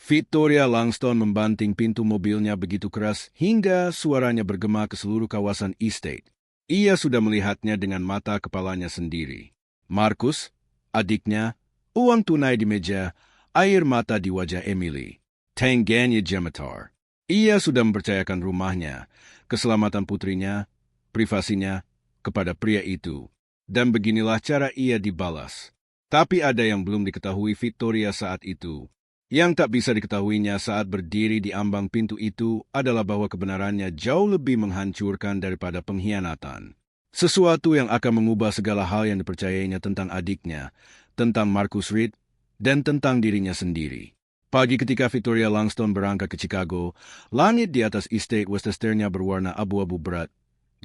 Victoria Langston membanting pintu mobilnya begitu keras hingga suaranya bergema ke seluruh kawasan estate. Ia sudah melihatnya dengan mata kepalanya sendiri. Marcus, adiknya, uang tunai di meja, air mata di wajah Emily. Tangganya gemetar. Ia sudah mempercayakan rumahnya, keselamatan putrinya, privasinya, kepada pria itu. Dan beginilah cara ia dibalas. Tapi ada yang belum diketahui Victoria saat itu. Yang tak bisa diketahuinya saat berdiri di ambang pintu itu adalah bahwa kebenarannya jauh lebih menghancurkan daripada pengkhianatan. Sesuatu yang akan mengubah segala hal yang dipercayainya tentang adiknya, tentang Marcus Reed, dan tentang dirinya sendiri. Pagi ketika Victoria Langston berangkat ke Chicago, langit di atas estate Westesternya berwarna abu-abu berat,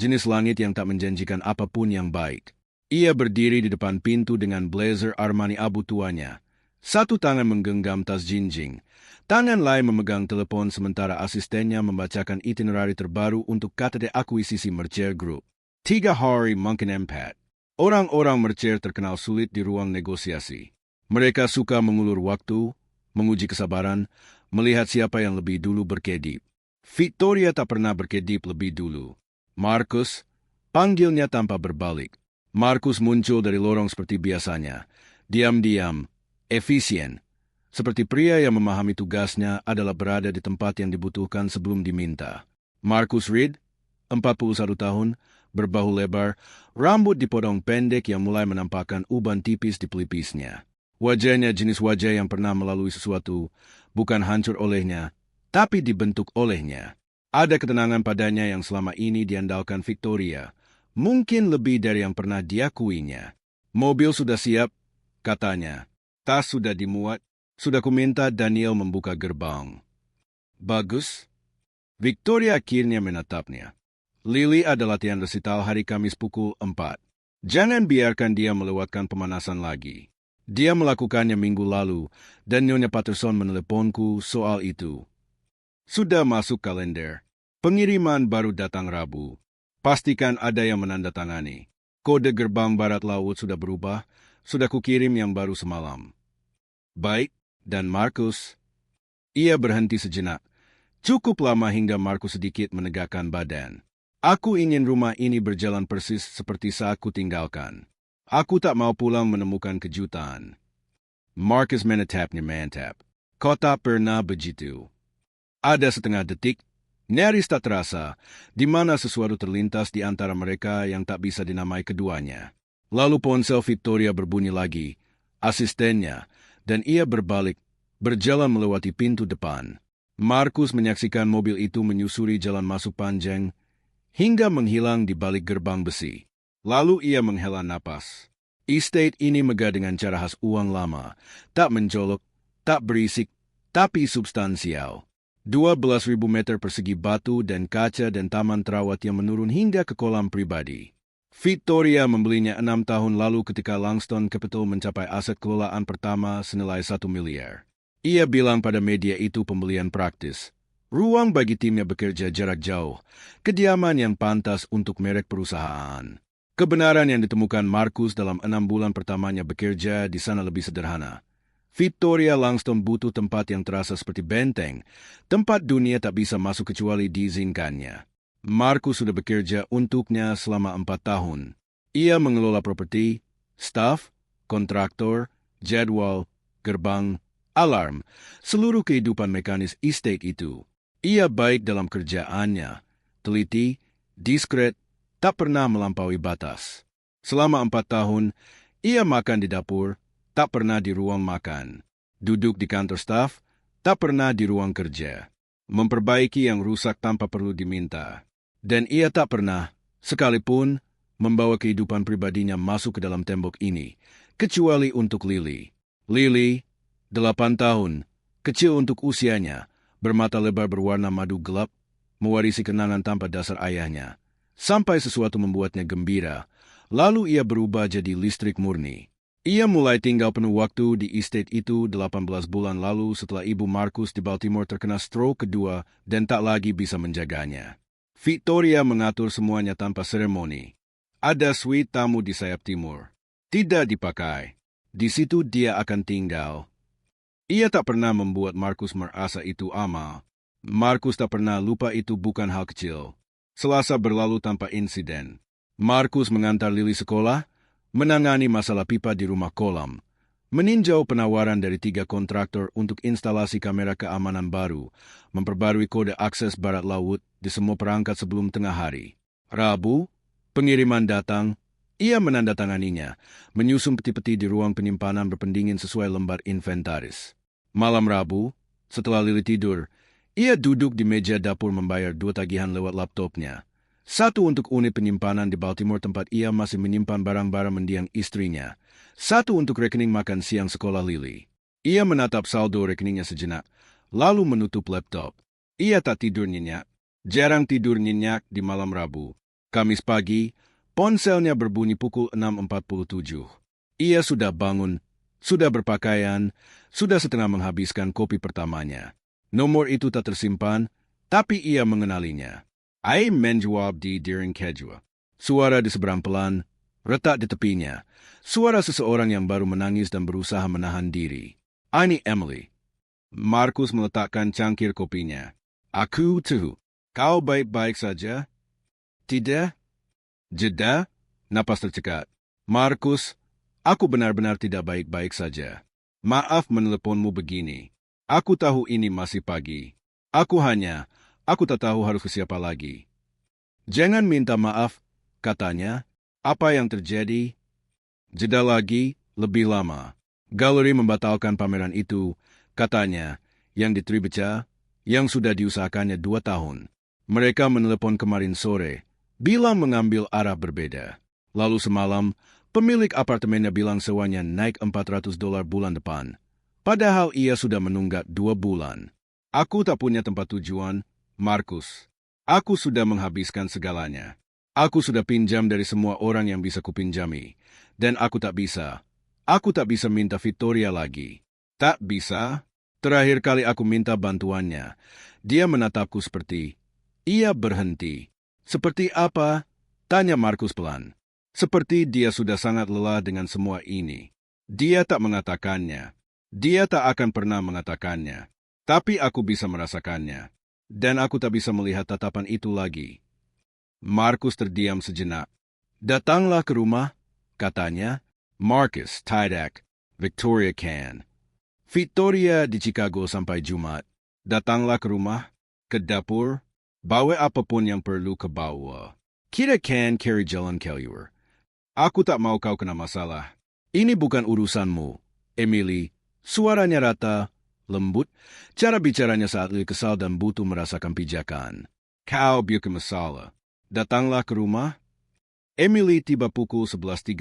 jenis langit yang tak menjanjikan apapun yang baik. Ia berdiri di depan pintu dengan blazer Armani abu tuanya. Satu tangan menggenggam tas jinjing, tangan lain memegang telepon sementara asistennya membacakan itinerari terbaru untuk KTT akuisisi Mercer Group. 3 hari mungkin 4. Orang-orang Mercer terkenal sulit di ruang negosiasi. Mereka suka mengulur waktu, menguji kesabaran, melihat siapa yang lebih dulu berkedip. Victoria tak pernah berkedip lebih dulu. Marcus, panggilnya tanpa berbalik. Marcus muncul dari lorong seperti biasanya, diam-diam, efisien, seperti pria yang memahami tugasnya adalah berada di tempat yang dibutuhkan sebelum diminta. Marcus Reed, 41 tahun, berbahu lebar, rambut dipotong pendek yang mulai menampakkan uban tipis di pelipisnya. Wajahnya jenis wajah yang pernah melalui sesuatu, bukan hancur olehnya, tapi dibentuk olehnya. Ada ketenangan padanya yang selama ini diandalkan Victoria, mungkin lebih dari yang pernah diakuinya. Mobil sudah siap, katanya. Tas sudah dimuat, sudah kuminta Daniel membuka gerbang. Bagus. Victoria akhirnya menatapnya. Lily ada latihan resital hari Kamis pukul 4. Jangan biarkan dia melewatkan pemanasan lagi. Dia melakukannya minggu lalu, dan Nyonya Patterson meneleponku soal itu. Sudah masuk kalender. Pengiriman baru datang Rabu. Pastikan ada yang menandatangani. Kode gerbang barat laut sudah berubah, sudah kukirim yang baru semalam. Baik, dan Marcus? Ia berhenti sejenak. Cukup lama hingga Marcus sedikit menegakkan badan. Aku ingin rumah ini berjalan persis seperti saat kutinggalkan. Aku tak mau pulang menemukan kejutan. Marcus menatapnya mantap. Kau tak pernah begitu. Ada setengah detik, nyaris tak terasa, di mana sesuatu terlintas di antara mereka yang tak bisa dinamai keduanya. Lalu ponsel Victoria berbunyi lagi, asistennya, dan ia berbalik, berjalan melewati pintu depan. Marcus menyaksikan mobil itu menyusuri jalan masuk panjang, hingga menghilang di balik gerbang besi. Lalu ia menghela napas. Estate ini megah dengan cara khas uang lama, tak mencolok, tak berisik, tapi substansial. 12.000 meter persegi batu dan kaca dan taman terawat yang menurun hingga ke kolam pribadi. Victoria membelinya 6 tahun lalu ketika Langston Capital mencapai aset kelolaan pertama senilai 1 miliar. Ia bilang pada media itu pembelian praktis. Ruang bagi timnya bekerja jarak jauh, kediaman yang pantas untuk merek perusahaan. Kebenaran yang ditemukan Marcus dalam 6 bulan pertamanya bekerja di sana lebih sederhana. Victoria Langston butuh tempat yang terasa seperti benteng, tempat dunia tak bisa masuk kecuali diizinkannya. Marcus sudah bekerja untuknya selama 4 tahun. Ia mengelola properti, staf, kontraktor, jadwal, gerbang, alarm, seluruh kehidupan mekanis estate itu. Ia baik dalam kerjaannya, teliti, diskret, tak pernah melampaui batas. Selama 4 tahun, ia makan di dapur, tak pernah di ruang makan. Duduk di kantor staf, tak pernah di ruang kerja. Memperbaiki yang rusak tanpa perlu diminta. Dan ia tak pernah, sekalipun, membawa kehidupan pribadinya masuk ke dalam tembok ini, kecuali untuk Lily. Lily, 8 tahun, kecil untuk usianya, bermata lebar berwarna madu gelap, mewarisi kenangan tanpa dasar ayahnya. Sampai sesuatu membuatnya gembira, lalu ia berubah jadi listrik murni. Ia mulai tinggal penuh waktu di estate itu 18 bulan lalu setelah ibu Marcus di Baltimore terkena stroke kedua dan tak lagi bisa menjaganya. Victoria mengatur semuanya tanpa seremoni. Ada suite tamu di sayap timur. Tidak dipakai. Di situ dia akan tinggal. Ia tak pernah membuat Markus merasa itu amal. Markus tak pernah lupa itu bukan hal kecil. Selasa berlalu tanpa insiden. Markus mengantar Lily sekolah, menangani masalah pipa di rumah kolam, meninjau penawaran dari 3 kontraktor untuk instalasi kamera keamanan baru, memperbarui kode akses barat laut di semua perangkat sebelum tengah hari. Rabu, pengiriman datang, ia menandatanganinya, menyusun peti-peti di ruang penyimpanan berpendingin sesuai lembar inventaris. Malam Rabu, setelah Lily tidur, ia duduk di meja dapur membayar 2 tagihan lewat laptopnya. Satu untuk unit penyimpanan di Baltimore tempat ia masih menyimpan barang-barang mendiang istrinya. Satu untuk rekening makan siang sekolah Lily. Ia menatap saldo rekeningnya sejenak, lalu menutup laptop. Ia tak tidur nyenyak. Jarang tidur nyenyak di malam Rabu. Kamis pagi, ponselnya berbunyi pukul 6.47. Ia sudah bangun, sudah berpakaian, sudah setengah menghabiskan kopi pertamanya. Nomor itu tak tersimpan, tapi ia mengenalinya. Ai menjawab di dering kedua. Suara di seberang pelan, retak di tepinya. Suara seseorang yang baru menangis dan berusaha menahan diri. Ini Emily. Markus meletakkan cangkir kopinya. Aku tahu. Kau baik-baik saja? Tidak? Jeda? Napas tercekat. Markus, aku benar-benar tidak baik-baik saja. Maaf meneleponmu begini. Aku tahu ini masih pagi. Aku tak tahu harus ke siapa lagi. Jangan minta maaf, katanya. Apa yang terjadi? Jeda lagi, lebih lama. Galeri membatalkan pameran itu, katanya, yang di Tribeca, yang sudah diusahakannya 2 tahun. Mereka menelepon kemarin sore, bilang mengambil arah berbeda. Lalu semalam, pemilik apartemennya bilang sewanya naik $400 bulan depan. Padahal ia sudah menunggak 2 bulan. Aku tak punya tempat tujuan, Markus. Aku sudah menghabiskan segalanya. Aku sudah pinjam dari semua orang yang bisa kupinjami. Dan aku tak bisa. Aku tak bisa minta Victoria lagi. Tak bisa? Terakhir kali aku minta bantuannya. Dia menatapku seperti... Ia berhenti. Seperti apa? Tanya Markus pelan. Seperti dia sudah sangat lelah dengan semua ini. Dia tak mengatakannya. Dia tak akan pernah mengatakannya. Tapi aku bisa merasakannya. Dan aku tak bisa melihat tatapan itu lagi. Markus terdiam sejenak. Datanglah ke rumah, katanya. Marcus, Tidak, Victoria Can. Victoria di Chicago sampai Jumat. Datanglah ke rumah, ke dapur, bawa apapun yang perlu ke bawah. Kita can carry jalan keluar. Aku tak mau kau kena masalah. Ini bukan urusanmu, Emily. Suaranya rata, lembut, cara bicaranya saat Lily kesal dan butuh merasakan pijakan. Kau bikin masalah. Datanglah ke rumah. Emily tiba pukul 11.30.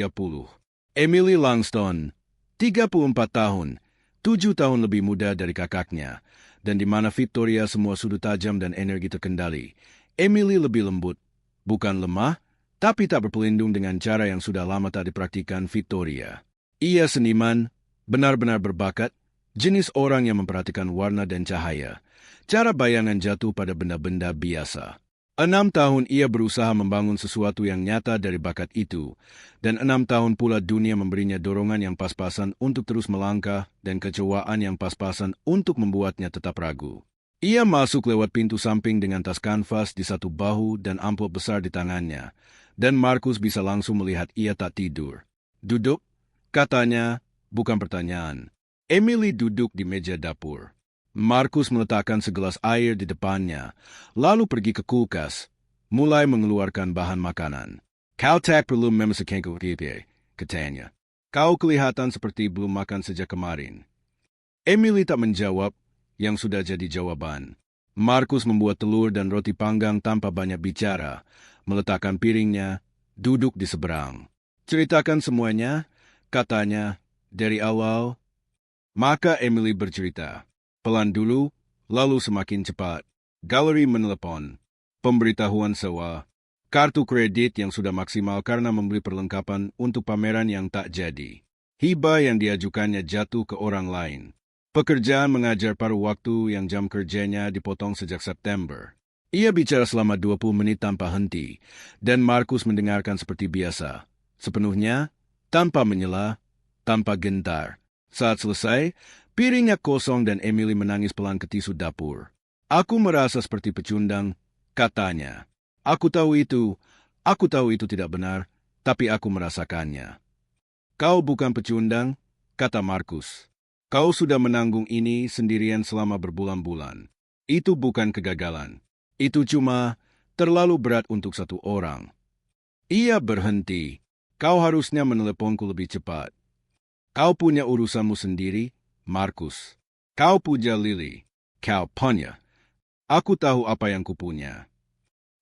Emily Langston, 34 tahun, 7 tahun lebih muda dari kakaknya, dan di mana Victoria semua sudut tajam dan energi terkendali. Emily lebih lembut, bukan lemah, tapi tak berpelindung dengan cara yang sudah lama tak dipraktikan Victoria. Ia seniman, benar-benar berbakat, jenis orang yang memperhatikan warna dan cahaya. Cara bayangan jatuh pada benda-benda biasa. 6 tahun ia berusaha membangun sesuatu yang nyata dari bakat itu, dan 6 tahun pula dunia memberinya dorongan yang pas-pasan untuk terus melangkah dan kecewaan yang pas-pasan untuk membuatnya tetap ragu. Ia masuk lewat pintu samping dengan tas kanvas di satu bahu dan amplop besar di tangannya, dan Markus bisa langsung melihat ia tak tidur. Duduk, katanya, bukan pertanyaan. Emily duduk di meja dapur. Markus meletakkan segelas air di depannya, lalu pergi ke kulkas, mulai mengeluarkan bahan makanan. Kau tak perlu memasakkan kopi, katanya. Kau kelihatan seperti belum makan sejak kemarin. Emily tak menjawab, yang sudah jadi jawaban. Markus membuat telur dan roti panggang tanpa banyak bicara, meletakkan piringnya, duduk di seberang. Ceritakan semuanya, katanya, dari awal. Maka Emily bercerita. Pelan dulu, lalu semakin cepat. Galeri menelepon. Pemberitahuan sewa. Kartu kredit yang sudah maksimal karena membeli perlengkapan untuk pameran yang tak jadi. Hibah yang diajukannya jatuh ke orang lain. Pekerjaan mengajar paruh waktu yang jam kerjanya dipotong sejak September. Ia bicara selama 20 menit tanpa henti, dan Markus mendengarkan seperti biasa. Sepenuhnya, tanpa menyela, tanpa gentar. Saat selesai, Piringnya kosong dan Emily menangis pelan ke tisu dapur. Aku merasa seperti pecundang, katanya. Aku tahu itu tidak benar, tapi aku merasakannya. Kau bukan pecundang, kata Markus. Kau sudah menanggung ini sendirian selama berbulan-bulan. Itu bukan kegagalan. Itu cuma terlalu berat untuk satu orang. Ia berhenti. Kau harusnya meneleponku lebih cepat. Kau punya urusanmu sendiri, Markus. Kau puja Lily. Kau punya. Aku tahu apa yang kupunya.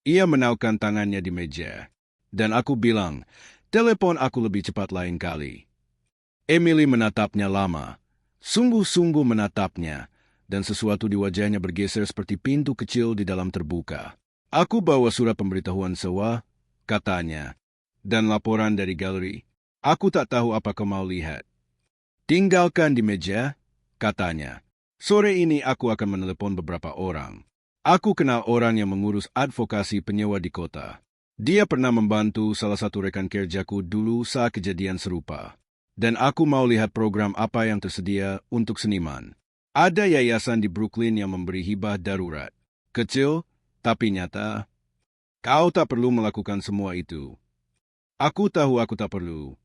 Ia menaukkan tangannya di meja. Dan aku bilang, telepon aku lebih cepat lain kali. Emily menatapnya lama. Sungguh-sungguh menatapnya. Dan sesuatu di wajahnya bergeser seperti pintu kecil di dalam terbuka. Aku bawa surat pemberitahuan sewa, katanya. Dan laporan dari galeri. Aku tak tahu apa kau mau lihat. Tinggalkan di meja, katanya. Sore ini aku akan menelepon beberapa orang. Aku kenal orang yang mengurus advokasi penyewa di kota. Dia pernah membantu salah satu rekan kerjaku dulu saat kejadian serupa. Dan aku mau lihat program apa yang tersedia untuk seniman. Ada yayasan di Brooklyn yang memberi hibah darurat. Kecil, tapi nyata. Kau tak perlu melakukan semua itu. Aku tahu aku tak perlu.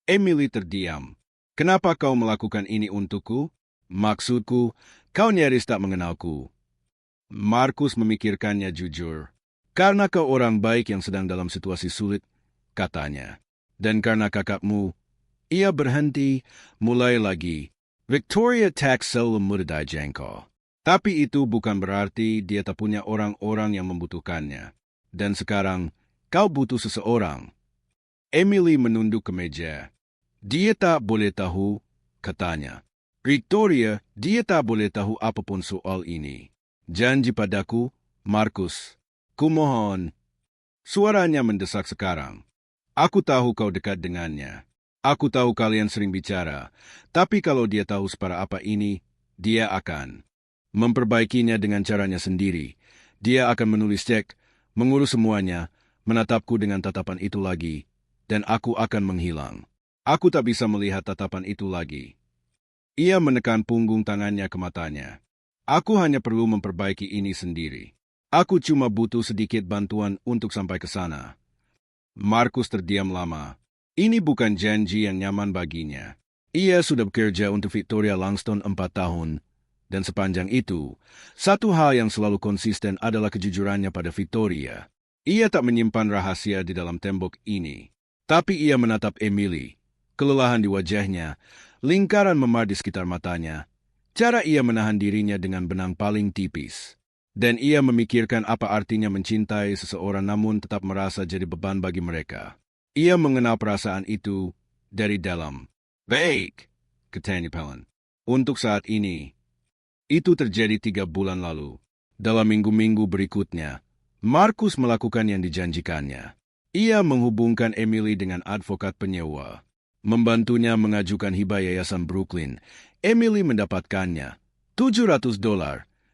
Emily terdiam. Kenapa kau melakukan ini untukku? Maksudku, kau nyaris tak mengenalku. Markus memikirkannya jujur. Karena kau orang baik yang sedang dalam situasi sulit, katanya. Dan karena kakakmu, ia berhenti, mulai lagi. Victoria tak selalu mudah dijangkau. Tapi itu bukan berarti dia tak punya orang-orang yang membutuhkannya. Dan sekarang, kau butuh seseorang. Emily menunduk ke meja. Dia tak boleh tahu, katanya. Victoria, dia tak boleh tahu apapun soal ini. Janji padaku, Markus. Kumohon. Suaranya mendesak sekarang. Aku tahu kau dekat dengannya. Aku tahu kalian sering bicara. Tapi kalau dia tahu separah apa ini, dia akan memperbaikinya dengan caranya sendiri. Dia akan menulis cek, mengurus semuanya, menatapku dengan tatapan itu lagi, dan aku akan menghilang. Aku tak bisa melihat tatapan itu lagi. Ia menekan punggung tangannya ke matanya. Aku hanya perlu memperbaiki ini sendiri. Aku cuma butuh sedikit bantuan untuk sampai ke sana. Markus terdiam lama. Ini bukan janji yang nyaman baginya. Ia sudah bekerja untuk Victoria Langston 4 tahun. Dan sepanjang itu, satu hal yang selalu konsisten adalah kejujurannya pada Victoria. Ia tak menyimpan rahasia di dalam tembok ini. Tapi ia menatap Emily. Kelelahan di wajahnya, lingkaran memar di sekitar matanya. Cara ia menahan dirinya dengan benang paling tipis. Dan ia memikirkan apa artinya mencintai seseorang namun tetap merasa jadi beban bagi mereka. Ia mengenal perasaan itu dari dalam. Baik, katanya pelan. Untuk saat ini. Itu terjadi 3 bulan lalu. Dalam minggu-minggu berikutnya, Markus melakukan yang dijanjikannya. Ia menghubungkan Emily dengan advokat penyewa. Membantunya mengajukan hibah Yayasan Brooklyn. Emily mendapatkannya. $700,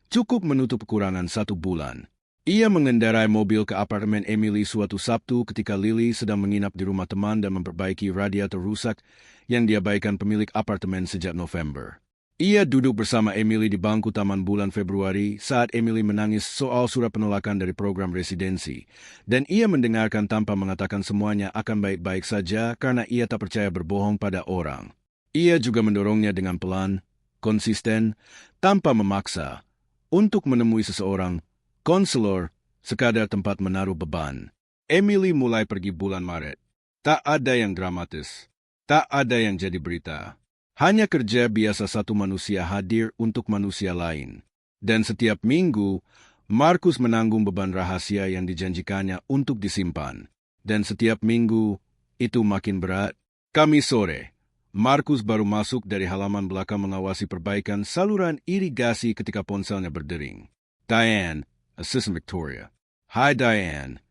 cukup menutup kekurangan 1 bulan. Ia mengendarai mobil ke apartemen Emily suatu Sabtu ketika Lily sedang menginap di rumah teman dan memperbaiki radiator rusak yang diabaikan pemilik apartemen sejak November. Ia duduk bersama Emily di bangku taman bulan Februari saat Emily menangis soal surat penolakan dari program residensi, dan ia mendengarkan tanpa mengatakan semuanya akan baik-baik saja karena ia tak percaya berbohong pada orang. Ia juga mendorongnya dengan pelan, konsisten, tanpa memaksa, untuk menemui seseorang, konselor, sekadar tempat menaruh beban. Emily mulai pergi bulan Maret. Tak ada yang dramatis. Tak ada yang jadi berita. Hanya kerja biasa satu manusia hadir untuk manusia lain. Dan setiap minggu, Markus menanggung beban rahasia yang dijanjikannya untuk disimpan. Dan setiap minggu, itu makin berat. Kamis sore, Markus baru masuk dari halaman belakang mengawasi perbaikan saluran irigasi ketika ponselnya berdering. Diane, Assistant Victoria. Hai Diane.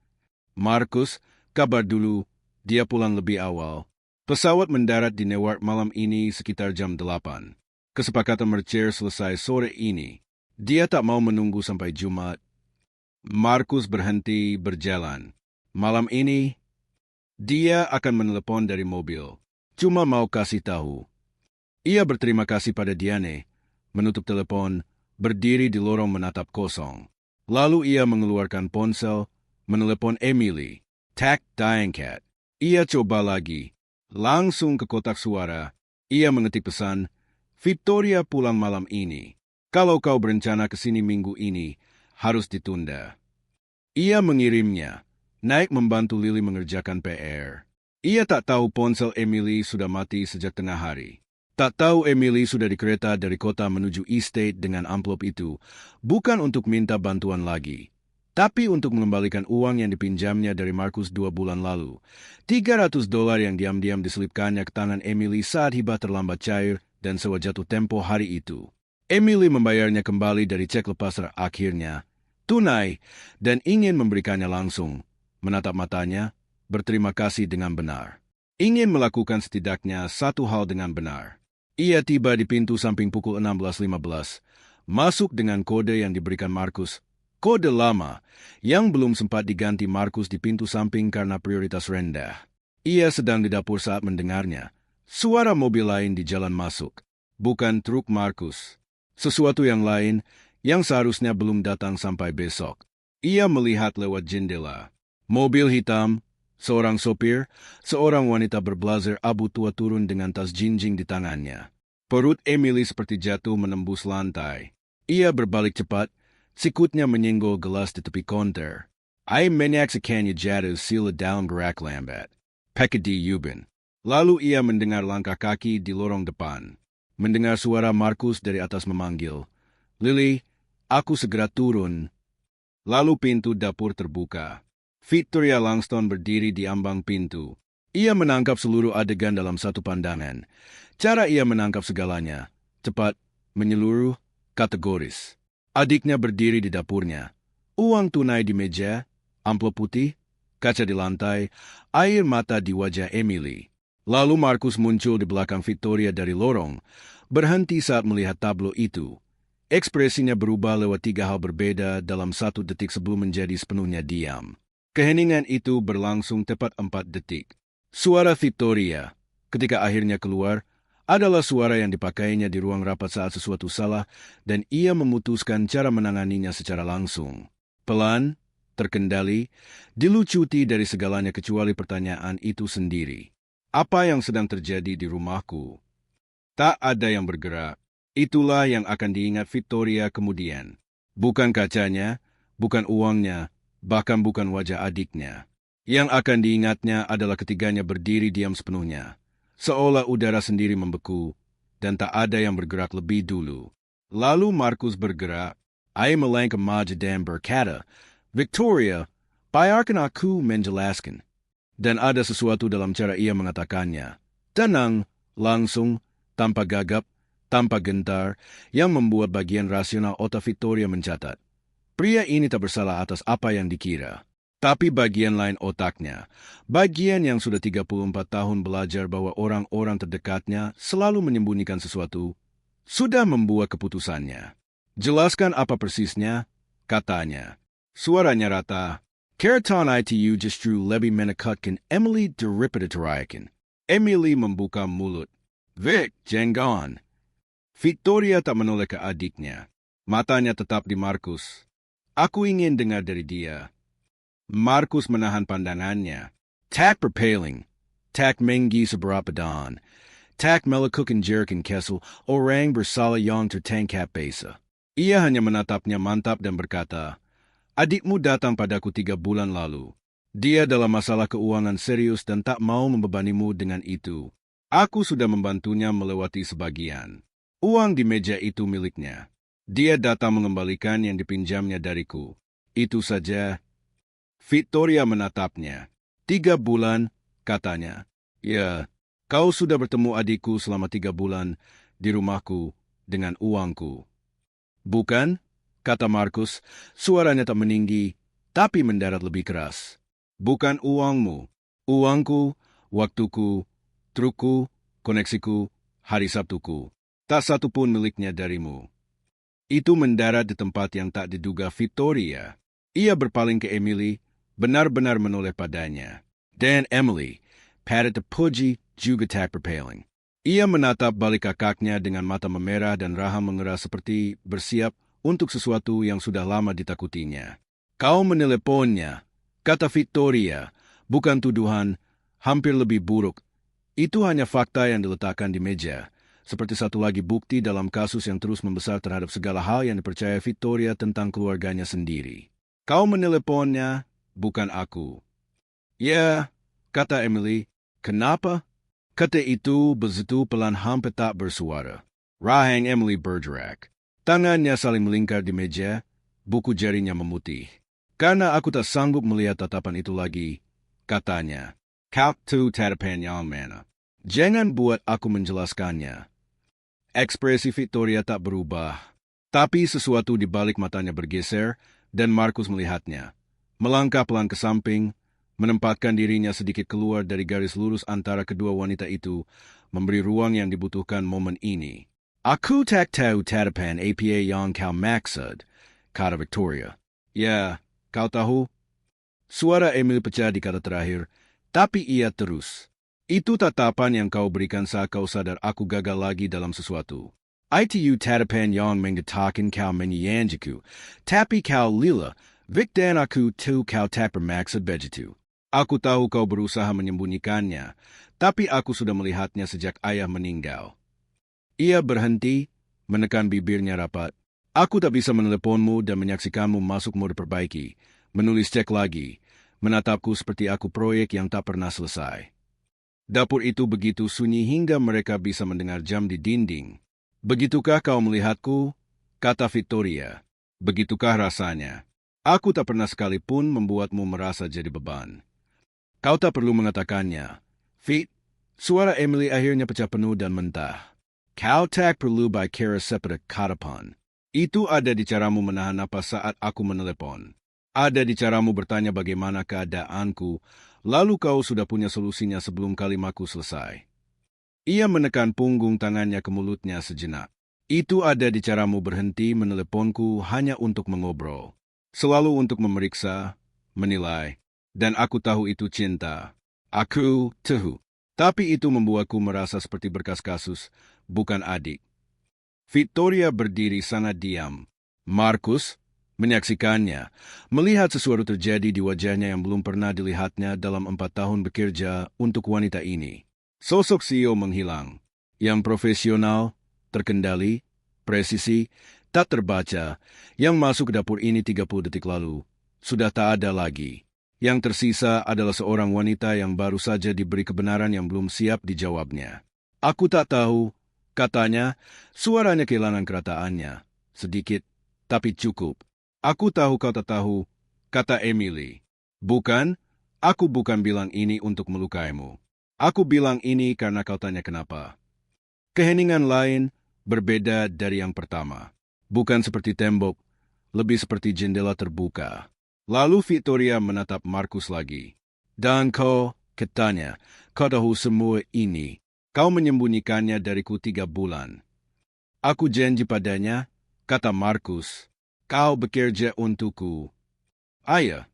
Markus, kabar dulu, dia pulang lebih awal. Pesawat mendarat di Newark malam ini sekitar jam 8. Kesepakatan mercer selesai sore ini. Dia tak mau menunggu sampai Jumat. Markus berhenti berjalan. Malam ini, dia akan menelepon dari mobil. Cuma mau kasih tahu. Ia berterima kasih pada Diane, menutup telepon, berdiri di lorong menatap kosong. Lalu ia mengeluarkan ponsel, menelepon Emily. Tak diangkat. Ia coba lagi. Langsung ke kotak suara. Ia mengetik pesan, Victoria pulang malam ini. Kalau kau berencana ke sini minggu ini, harus ditunda. Ia mengirimnya, naik membantu Lily mengerjakan PR. Ia tak tahu ponsel Emily sudah mati sejak tengah hari. Tak tahu Emily sudah di kereta dari kota menuju estate dengan amplop itu, bukan untuk minta bantuan lagi, tapi untuk mengembalikan uang yang dipinjamnya dari Markus 2 bulan lalu. $300 yang diam-diam diselipkannya ke tangan Emily saat hibah terlambat cair dan sewa jatuh tempo hari itu. Emily membayarnya kembali dari cek lepas akhirnya, tunai, dan ingin memberikannya langsung. Menatap matanya, berterima kasih dengan benar. Ingin melakukan setidaknya satu hal dengan benar. Ia tiba di pintu samping pukul 16.15, masuk dengan kode yang diberikan Markus. Kode lama, yang belum sempat diganti Markus di pintu samping karena prioritas rendah. Ia sedang di dapur saat mendengarnya. Suara mobil lain di jalan masuk. Bukan truk Markus. Sesuatu yang lain, yang seharusnya belum datang sampai besok. Ia melihat lewat jendela. Mobil hitam, seorang sopir, seorang wanita berblazer abu tua turun dengan tas jinjing di tangannya. Perut Emily seperti jatuh menembus lantai. Ia berbalik cepat, sikutnya menyenggol gelas di tepi counter. Ay menyaksikannya jatuh sila dalam gerak lambat. Pekadi Yubin. Lalu ia mendengar langkah kaki di lorong depan. Mendengar suara Markus dari atas memanggil, Lily, aku segera turun. Lalu pintu dapur terbuka. Victoria Langston berdiri di ambang pintu. Ia menangkap seluruh adegan dalam satu pandangan. Cara ia menangkap segalanya, cepat, menyeluruh, kategoris. Adiknya berdiri di dapurnya. Uang tunai di meja, amplop putih, kaca di lantai, air mata di wajah Emily. Lalu Markus muncul di belakang Victoria dari lorong, berhenti saat melihat tablo itu. Ekspresinya berubah lewat 3 hal berbeda dalam 1 detik sebelum menjadi sepenuhnya diam. Keheningan itu berlangsung tepat 4 detik. Suara Victoria, ketika akhirnya keluar, adalah suara yang dipakainya di ruang rapat saat sesuatu salah dan ia memutuskan cara menanganinya secara langsung. Pelan, terkendali, dilucuti dari segalanya kecuali pertanyaan itu sendiri. Apa yang sedang terjadi di rumahku? Tak ada yang bergerak. Itulah yang akan diingat Victoria kemudian. Bukan kacanya, bukan uangnya, bahkan bukan wajah adiknya. Yang akan diingatnya adalah ketiganya berdiri diam sepenuhnya, seolah udara sendiri membeku, dan tak ada yang bergerak lebih dulu. Lalu Markus bergerak, ia melangkah maju dan berkata, Victoria, biarkan aku menjelaskan. Dan ada sesuatu dalam cara ia mengatakannya. Tenang, langsung, tanpa gagap, tanpa gentar, yang membuat bagian rasional otak Victoria mencatat. Pria ini tak bersalah atas apa yang dikira. Tapi bagian lain otaknya, bagian yang sudah 34 tahun belajar bahwa orang-orang terdekatnya selalu menyembunyikan sesuatu, sudah membuat keputusannya. Jelaskan apa persisnya, katanya. Suaranya rata. Keraton itu justru lebih menakutkan Emily daripada terayakan. Emily membuka mulut. Vic, jangan. Victoria tak menoleh ke adiknya. Matanya tetap di Markus. Aku ingin dengar dari dia. Markus menahan pandangannya. Tak berpaling. Tak mengi seberapa dan. Tak melakukan jerikan Kessel, orang bersalah yang tertangkap basah. Ia hanya menatapnya mantap dan berkata, Adikmu datang padaku 3 bulan lalu. Dia dalam masalah keuangan serius dan tak mau membebanimu dengan itu. Aku sudah membantunya melewati sebagian. Uang di meja itu miliknya. Dia datang mengembalikan yang dipinjamnya dariku. Itu saja. Victoria menatapnya. 3 bulan, katanya. Ya, kau sudah bertemu adikku selama 3 bulan di rumahku dengan uangku. Bukan? Kata Markus, suaranya tak meninggi, tapi mendarat lebih keras. Bukan uangmu, uangku, waktuku, trukku, koneksiku, hari Sabtuku. Tak satu pun miliknya darimu. Itu mendarat di tempat yang tak diduga Victoria. Ia berpaling ke Emily, benar-benar menoleh padanya. Dan Emily, pada terpuji juga tak berpaling. Ia menatap balik kakaknya dengan mata memerah dan rahang mengeras seperti bersiap untuk sesuatu yang sudah lama ditakutinya. Kau meneleponnya, kata Victoria, bukan tuduhan, hampir lebih buruk. Itu hanya fakta yang diletakkan di meja, seperti satu lagi bukti dalam kasus yang terus membesar terhadap segala hal yang dipercaya Victoria tentang keluarganya sendiri. Kau meneleponnya, bukan aku. Ya, kata Emily. Kenapa? Kata itu begitu pelan hampir tak bersuara. Rahang Emily bergerak. Tangannya saling melingkar di meja, buku jarinya memutih. Karena aku tak sanggup melihat tatapan itu lagi, katanya. Kau tu tatapan yang mana? Jangan buat aku menjelaskannya. Ekspresi Victoria tak berubah, tapi sesuatu di balik matanya bergeser dan Markus melihatnya. Melangkah pelan ke samping, menempatkan dirinya sedikit keluar dari garis lurus antara kedua wanita itu, memberi ruang yang dibutuhkan momen ini. Aku tak tahu tatapan apa yang kau maksud, kata Victoria. Ya, kau tahu? Suara Emil pecah di kata terakhir, tapi ia terus. Itu tatapan yang kau berikan saat kau sadar aku gagal lagi dalam sesuatu. Itu tatapan yang mengatakan kau menyanjiku, tapi kau lila, Vic dan aku tahu kau tak bermaksud begitu. Aku tahu kau berusaha menyembunyikannya, tapi aku sudah melihatnya sejak ayah meninggal. Ia berhenti, menekan bibirnya rapat. Aku tak bisa meneleponmu dan menyaksikanmu masuk mode perbaiki, menulis cek lagi, menatapku seperti aku proyek yang tak pernah selesai. Dapur itu begitu sunyi hingga mereka bisa mendengar jam di dinding. Begitukah kau melihatku? Kata Victoria. Begitukah rasanya? Aku tak pernah sekalipun membuatmu merasa jadi beban. Kau tak perlu mengatakannya. Fit, suara Emily akhirnya pecah penuh dan mentah. Kau tak perlu bicara seperti katapan. Itu ada di caramu menahan napas saat aku menelepon. Ada di caramu bertanya bagaimana keadaanku, lalu kau sudah punya solusinya sebelum kalimatku selesai. Ia menekan punggung tangannya ke mulutnya sejenak. Itu ada di caramu berhenti meneleponku hanya untuk mengobrol. Selalu untuk memeriksa, menilai. Dan aku tahu itu cinta. Aku tahu. Tapi itu membuatku merasa seperti berkas kasus, bukan adik. Victoria berdiri sangat diam. Markus menyaksikannya, melihat sesuatu terjadi di wajahnya yang belum pernah dilihatnya dalam 4 tahun bekerja untuk wanita ini. Sosok CEO menghilang, yang profesional, terkendali, presisi, tak terbaca, yang masuk ke dapur ini 30 detik lalu, sudah tak ada lagi. Yang tersisa adalah seorang wanita yang baru saja diberi kebenaran yang belum siap dijawabnya. Aku tak tahu, katanya, suaranya kehilangan kerataannya. Sedikit, tapi cukup. Aku tahu kau tak tahu, kata Emily. Bukan, aku bukan bilang ini untuk melukaimu. Aku bilang ini karena kau tanya kenapa. Keheningan lain berbeda dari yang pertama. Bukan seperti tembok, lebih seperti jendela terbuka. Lalu Victoria menatap Markus lagi. Dan kau, katanya, kau tahu semua ini. Kau menyembunyikannya dariku 3 bulan. Aku janji padanya, kata Markus, kau bekerja untukku. Ayah,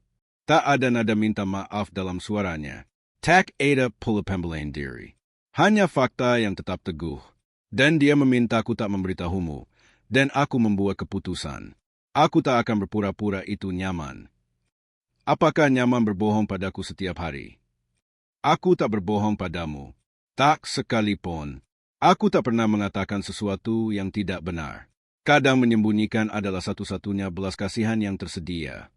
tak ada nada minta maaf dalam suaranya. Tak ada pula pembelain diri. Hanya fakta yang tetap teguh. Dan dia memintaku tak memberitahumu. Dan aku membuat keputusan. Aku tak akan berpura-pura itu nyaman. Apakah nyaman berbohong padaku setiap hari? Aku tak berbohong padamu. Tak sekalipun. Aku tak pernah mengatakan sesuatu yang tidak benar. Kadang menyembunyikan adalah satu-satunya belas kasihan yang tersedia.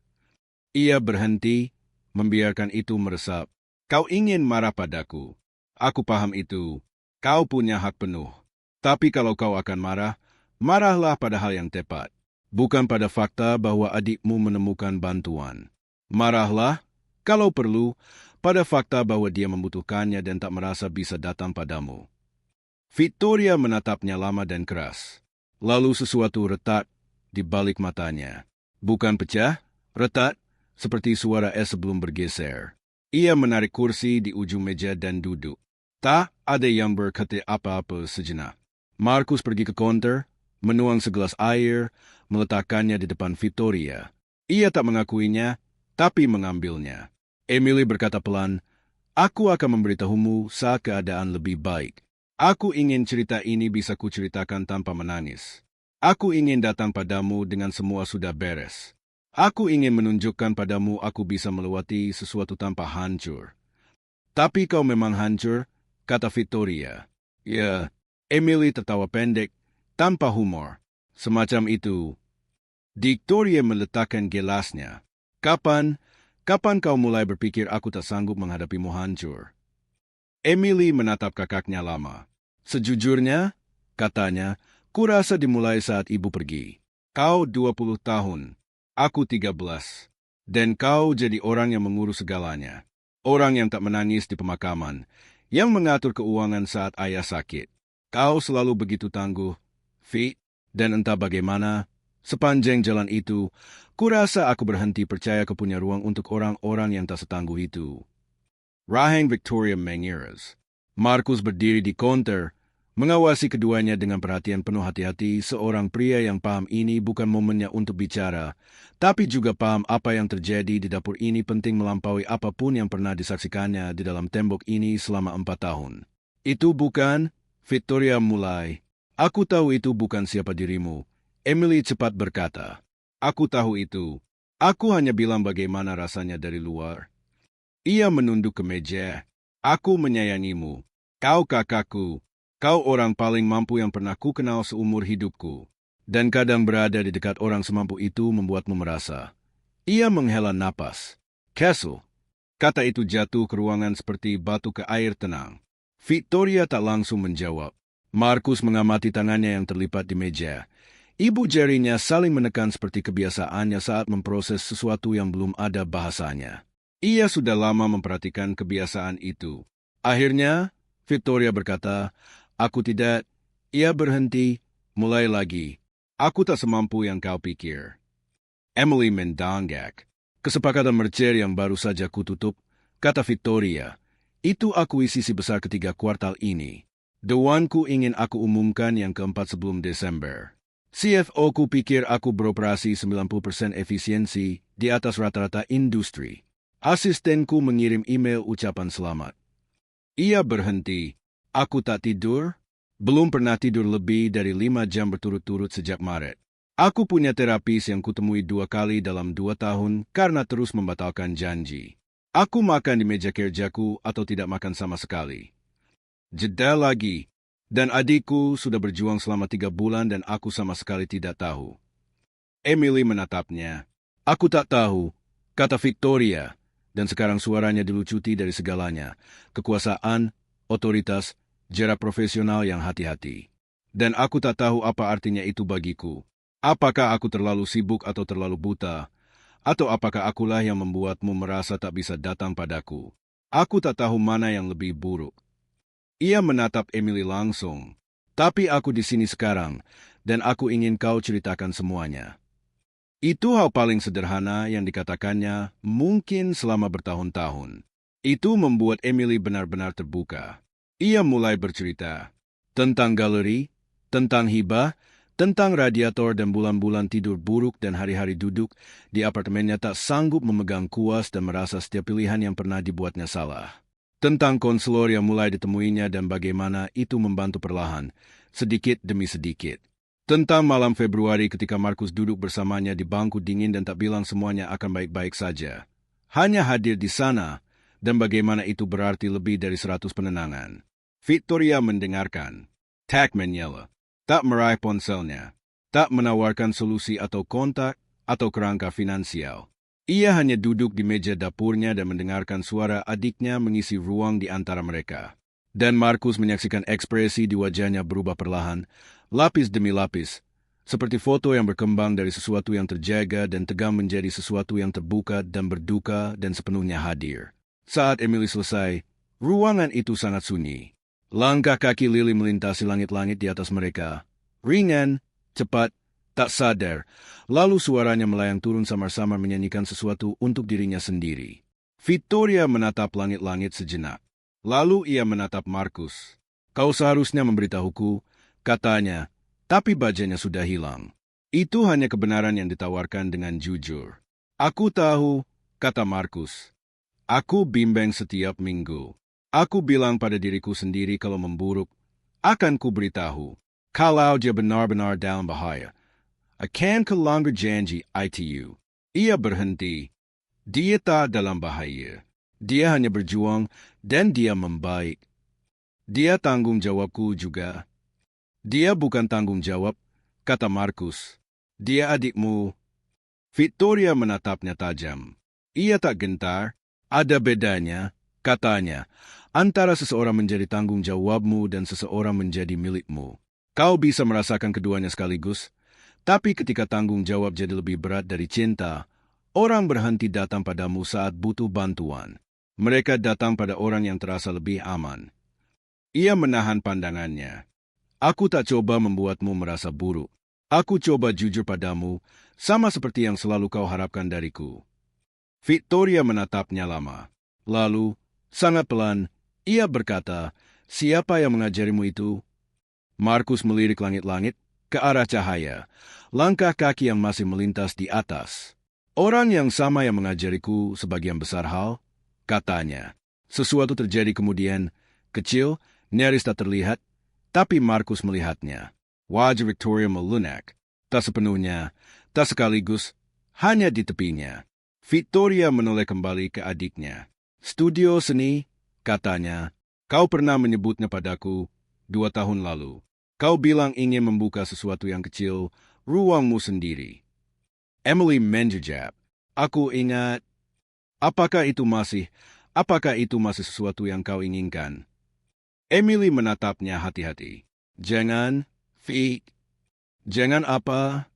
Ia berhenti, membiarkan itu meresap. Kau ingin marah padaku. Aku paham itu. Kau punya hak penuh. Tapi kalau kau akan marah, marahlah pada hal yang tepat. Bukan pada fakta bahwa adikmu menemukan bantuan. Marahlah, kalau perlu, pada fakta bahwa dia membutuhkannya dan tak merasa bisa datang padamu. Victoria menatapnya lama dan keras. Lalu sesuatu retak di balik matanya. Bukan pecah, retak, seperti suara es sebelum bergeser. Ia menarik kursi di ujung meja dan duduk. Tak ada yang berkata apa-apa sejenak. Markus pergi ke counter, menuang segelas air, meletakkannya di depan Victoria. Ia tak mengakuinya, tapi mengambilnya. Emily berkata pelan, aku akan memberitahumu saat keadaan lebih baik. Aku ingin cerita ini bisa kuceritakan tanpa menangis. Aku ingin datang padamu dengan semua sudah beres. Aku ingin menunjukkan padamu aku bisa melewati sesuatu tanpa hancur. Tapi kau memang hancur, kata Victoria. Ya, Emily tertawa pendek, tanpa humor. Semacam itu. Victoria meletakkan gelasnya. Kapan kau mulai berpikir aku tak sanggup menghadapimu hancur? Emily menatap kakaknya lama. Sejujurnya, katanya, kurasa dimulai saat ibu pergi. Kau 20 tahun, aku 13. Dan kau jadi orang yang mengurus segalanya. Orang yang tak menangis di pemakaman, yang mengatur keuangan saat ayah sakit. Kau selalu begitu tangguh, Fit, dan entah bagaimana, sepanjang jalan itu, kurasa aku berhenti percaya kau punya ruang untuk orang-orang yang tak setangguh itu. Rahang Victoria mengiras. Markus berdiri di counter, mengawasi keduanya dengan perhatian penuh hati-hati. Seorang pria yang paham ini bukan momennya untuk bicara, tapi juga paham apa yang terjadi di dapur ini penting melampaui apapun yang pernah disaksikannya di dalam tembok ini selama 4 tahun. Itu bukan, Victoria mulai. Aku tahu itu bukan siapa dirimu. Emily cepat berkata. Aku tahu itu. Aku hanya bilang bagaimana rasanya dari luar. Ia menunduk ke meja. Aku menyayangimu. Kau kakakku. Kau orang paling mampu yang pernah ku kenal seumur hidupku. Dan kadang berada di dekat orang semampu itu membuatmu merasa. Ia menghela napas. Castle. Kata itu jatuh ke ruangan seperti batu ke air tenang. Victoria tak langsung menjawab. Markus mengamati tangannya yang terlipat di meja. Ibu jarinya saling menekan seperti kebiasaannya saat memproses sesuatu yang belum ada bahasanya. Ia sudah lama memperhatikan kebiasaan itu. Akhirnya, Victoria berkata, aku tidak. Ia berhenti, mulai lagi. Aku tak semampu yang kau pikir. Emily mendongak. Kesepakatan mercer yang baru saja kututup, kata Victoria. Itu akuisisi besar ketiga kuartal ini. Dewanku ingin aku umumkan yang keempat sebelum Desember. CFO ku pikir aku beroperasi 90% efisiensi di atas rata-rata industri. Asistenku mengirim email ucapan selamat. Ia berhenti. Aku tak tidur? Belum pernah tidur lebih dari 5 jam berturut-turut sejak Maret. Aku punya terapis yang kutemui 2 kali dalam 2 tahun karena terus membatalkan janji. Aku makan di meja kerjaku atau tidak makan sama sekali. Jeda lagi. Dan adikku sudah berjuang selama 3 bulan dan aku sama sekali tidak tahu. Emily menatapnya. Aku tak tahu, kata Victoria, dan sekarang suaranya dilucuti dari segalanya. Kekuasaan, otoritas, jarak profesional yang hati-hati. Dan aku tak tahu apa artinya itu bagiku. Apakah aku terlalu sibuk atau terlalu buta? Atau apakah akulah yang membuatmu merasa tak bisa datang padaku? Aku tak tahu mana yang lebih buruk. Ia menatap Emily langsung. Tapi aku di sini sekarang, dan aku ingin kau ceritakan semuanya. Itu hal paling sederhana yang dikatakannya mungkin selama bertahun-tahun. Itu membuat Emily benar-benar terbuka. Ia mulai bercerita tentang galeri, tentang hibah, tentang radiator dan bulan-bulan tidur buruk dan hari-hari duduk di apartemennya tak sanggup memegang kuas dan merasa setiap pilihan yang pernah dibuatnya salah. Tentang konselor yang mulai ditemuinya dan bagaimana itu membantu perlahan, sedikit demi sedikit. Tentang malam Februari ketika Markus duduk bersamanya di bangku dingin dan tak bilang semuanya akan baik-baik saja. Hanya hadir di sana, dan bagaimana itu berarti lebih dari 100 penenangan. Victoria mendengarkan. Tak menyela. Tak meraih ponselnya. Tak menawarkan solusi atau kontak atau kerangka finansial. Ia hanya duduk di meja dapurnya dan mendengarkan suara adiknya mengisi ruang di antara mereka. Dan Markus menyaksikan ekspresi di wajahnya berubah perlahan, lapis demi lapis, seperti foto yang berkembang dari sesuatu yang terjaga dan tegang menjadi sesuatu yang terbuka dan berduka dan sepenuhnya hadir. Saat Emily selesai, ruangan itu sangat sunyi. Langkah kaki Lily melintasi langit-langit di atas mereka. Ringan, cepat, tak sadar, lalu suaranya melayang turun samar-samar menyanyikan sesuatu untuk dirinya sendiri. Victoria menatap langit-langit sejenak. Lalu ia menatap Markus. Kau seharusnya memberitahuku, katanya, tapi bajanya sudah hilang. Itu hanya kebenaran yang ditawarkan dengan jujur. Aku tahu, kata Markus. Aku bimbang setiap minggu. Aku bilang pada diriku sendiri kalau memburuk, Akan ku beritahu, kalau dia benar-benar dalam bahaya, akan ku langgar janji itu. Ia berhenti. Dia tak dalam bahaya. Dia hanya berjuang dan dia membaik. Dia tanggung jawabku juga. Dia bukan tanggung jawab, kata Markus. Dia adikmu. Victoria menatapnya tajam. Ia tak gentar. Ada bedanya, katanya, antara seseorang menjadi tanggung jawabmu dan seseorang menjadi milikmu. Kau bisa merasakan keduanya sekaligus, tapi ketika tanggung jawab jadi lebih berat dari cinta, orang berhenti datang padamu saat butuh bantuan. Mereka datang pada orang yang terasa lebih aman. Ia menahan pandangannya. Aku tak coba membuatmu merasa buruk. Aku coba jujur padamu, sama seperti yang selalu kau harapkan dariku. Victoria menatapnya lama. Lalu, sangat pelan, ia berkata, siapa yang mengajarimu itu? Markus melirik langit-langit ke arah cahaya, langkah kaki yang masih melintas di atas. Orang yang sama yang mengajariku sebagian besar hal, katanya. Sesuatu terjadi kemudian, kecil, nyaris tak terlihat, tapi Markus melihatnya. Wajah Victoria melunak, tak sepenuhnya, tak sekaligus, hanya di tepinya. Victoria menoleh kembali ke adiknya. Studio seni, katanya, kau pernah menyebutnya padaku 2 tahun lalu. Kau bilang ingin membuka sesuatu yang kecil, ruangmu sendiri. Emily menjawab, aku ingat. Apakah itu masih sesuatu yang kau inginkan? Emily menatapnya hati-hati. Jangan, Vic. Jangan apa?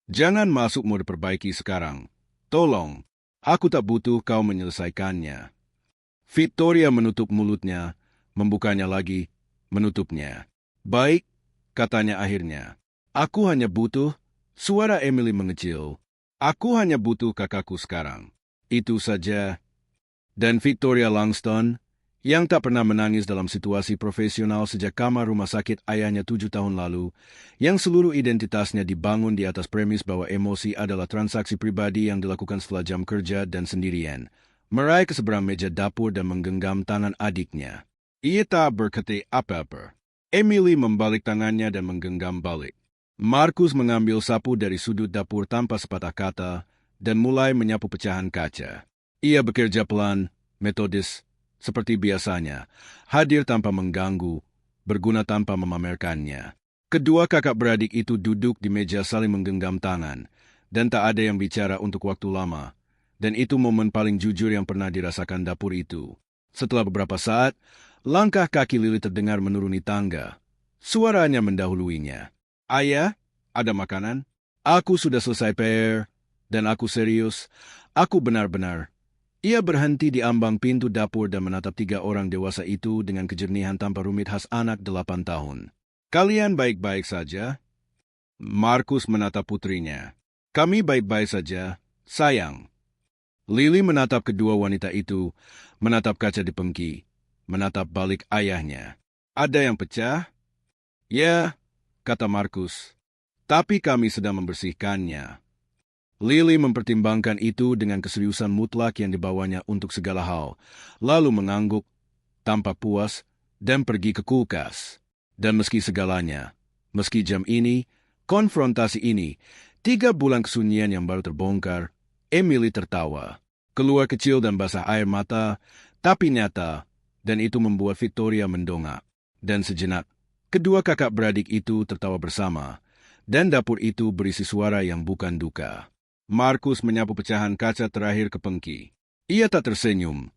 Jangan masuk mode perbaiki sekarang. Tolong, aku tak butuh kau menyelesaikannya. Victoria menutup mulutnya, membukanya lagi, menutupnya. Baik, katanya akhirnya. Aku hanya butuh, suara Emily mengecil. Aku hanya butuh kakakku sekarang. Itu saja. Dan Victoria Langston, yang tak pernah menangis dalam situasi profesional sejak kamar rumah sakit ayahnya 7 tahun lalu, yang seluruh identitasnya dibangun di atas premis bahwa emosi adalah transaksi pribadi yang dilakukan setelah jam kerja dan sendirian, meraih ke seberang meja dapur dan menggenggam tangan adiknya. Ia tak berkata apa-apa. Emily membalik tangannya dan menggenggam balik. Markus mengambil sapu dari sudut dapur tanpa sepatah kata dan mulai menyapu pecahan kaca. Ia bekerja pelan, metodis, seperti biasanya, hadir tanpa mengganggu, berguna tanpa memamerkannya. Kedua kakak beradik itu duduk di meja saling menggenggam tangan, dan tak ada yang bicara untuk waktu lama, dan itu momen paling jujur yang pernah dirasakan dapur itu. Setelah beberapa saat, langkah kaki Lily terdengar menuruni tangga. Suaranya mendahuluinya. Ayah, ada makanan? Aku sudah selesai PR, dan aku serius, aku benar-benar. Ia berhenti di ambang pintu dapur dan menatap 3 orang dewasa itu dengan kejernihan tanpa rumit khas anak 8 tahun. Kalian baik-baik saja? Markus menatap putrinya. Kami baik-baik saja, sayang. Lily menatap kedua wanita itu, menatap kaca di pengki, menatap balik ayahnya. Ada yang pecah? Ya, kata Markus. Tapi kami sedang membersihkannya. Lily mempertimbangkan itu dengan keseriusan mutlak yang dibawanya untuk segala hal, lalu mengangguk, tampak puas, dan pergi ke kulkas. Dan meski segalanya, meski jam ini, konfrontasi ini, 3 bulan kesunyian yang baru terbongkar, Emily tertawa. Keluar kecil dan basah air mata, tapi nyata, dan itu membuat Victoria mendongak. Dan sejenak, kedua kakak beradik itu tertawa bersama, dan dapur itu berisi suara yang bukan duka. Markus menyapu pecahan kaca terakhir ke pengki. Ia tak tersenyum,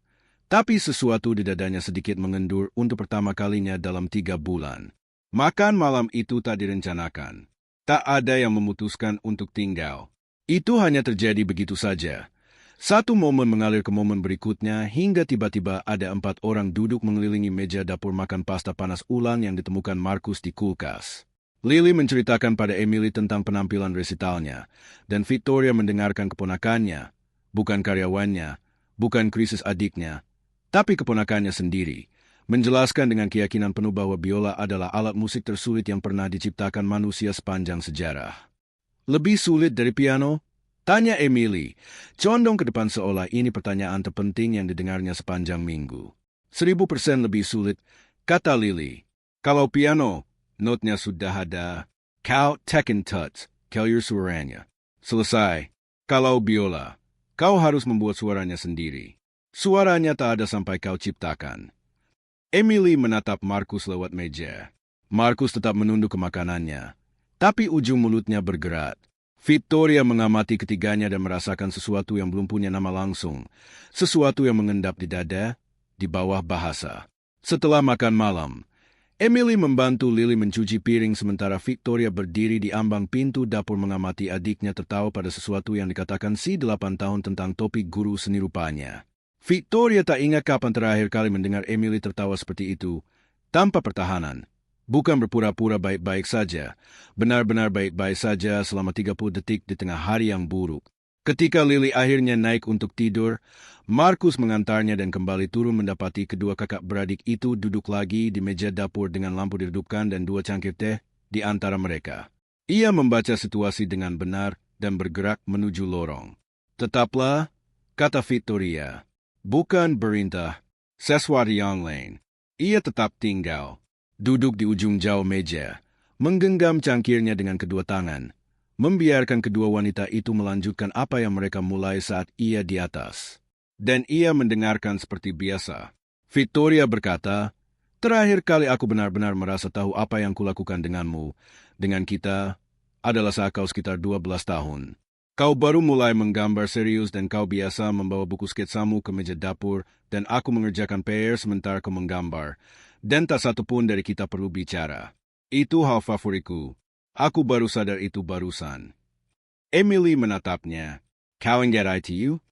tapi sesuatu di dadanya sedikit mengendur untuk pertama kalinya dalam 3 bulan. Makan malam itu tak direncanakan. Tak ada yang memutuskan untuk tinggal. Itu hanya terjadi begitu saja. Satu momen mengalir ke momen berikutnya hingga tiba-tiba ada 4 orang duduk mengelilingi meja dapur makan pasta panas ulang yang ditemukan Markus di kulkas. Lily menceritakan pada Emily tentang penampilan resitalnya, dan Victoria mendengarkan keponakannya, bukan karyawannya, bukan krisis adiknya, tapi keponakannya sendiri, menjelaskan dengan keyakinan penuh bahwa biola adalah alat musik tersulit yang pernah diciptakan manusia sepanjang sejarah. Lebih sulit dari piano? Tanya Emily, condong ke depan seolah ini pertanyaan terpenting yang didengarnya sepanjang minggu. 1000% lebih sulit, kata Lily. Kalau piano, notnya sudah ada. Kau tekan tuts, kelir suaranya. Selesai. Kalau biola, kau harus membuat suaranya sendiri. Suaranya tak ada sampai kau ciptakan. Emily menatap Markus lewat meja. Markus tetap menunduk ke makanannya, tapi ujung mulutnya bergerak. Victoria mengamati ketiganya dan merasakan sesuatu yang belum punya nama langsung. Sesuatu yang mengendap di dada, di bawah bahasa. Setelah makan malam, Emily membantu Lily mencuci piring sementara Victoria berdiri di ambang pintu dapur mengamati adiknya tertawa pada sesuatu yang dikatakan si 8 tahun tentang topik guru seni rupanya. Victoria tak ingat kapan terakhir kali mendengar Emily tertawa seperti itu, tanpa pertahanan. Bukan berpura-pura baik-baik saja, benar-benar baik-baik saja selama 30 detik di tengah hari yang buruk. Ketika Lily akhirnya naik untuk tidur, Markus mengantarnya dan kembali turun mendapati kedua kakak beradik itu duduk lagi di meja dapur dengan lampu diredupkan dan 2 cangkir teh di antara mereka. Ia membaca situasi dengan benar dan bergerak menuju lorong. Tetaplah, kata Victoria, bukan berintah, sesuatu yang lain. Ia tetap tinggal. Duduk di ujung jauh meja, menggenggam cangkirnya dengan kedua tangan, membiarkan kedua wanita itu melanjutkan apa yang mereka mulai saat ia di atas. Dan ia mendengarkan seperti biasa. Victoria berkata, terakhir kali aku benar-benar merasa tahu apa yang kulakukan denganmu, dengan kita, adalah saat kau sekitar 12 tahun. Kau baru mulai menggambar serius dan kau biasa membawa buku sketsamu ke meja dapur dan aku mengerjakan PR sementara kau menggambar. Dan tak satu pun dari kita perlu bicara. Itu hal favoritku. Aku baru sadar itu barusan. Emily menatapnya. Kau ingat itu?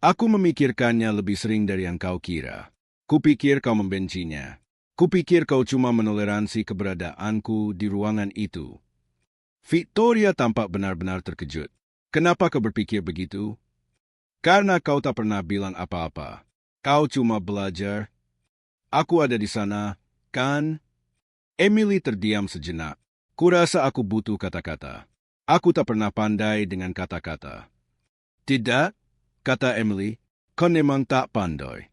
Aku memikirkannya lebih sering dari yang kau kira. Kupikir kau membencinya. Kupikir kau cuma menoleransi keberadaanku di ruangan itu. Victoria tampak benar-benar terkejut. Kenapa kau berpikir begitu? Karena kau tak pernah bilang apa-apa. Kau cuma belajar. Aku ada di sana, kan? Emily terdiam sejenak. Kurasa aku butuh kata-kata. Aku tak pernah pandai dengan kata-kata. Tidak, kata Emily, kau memang tak pandai.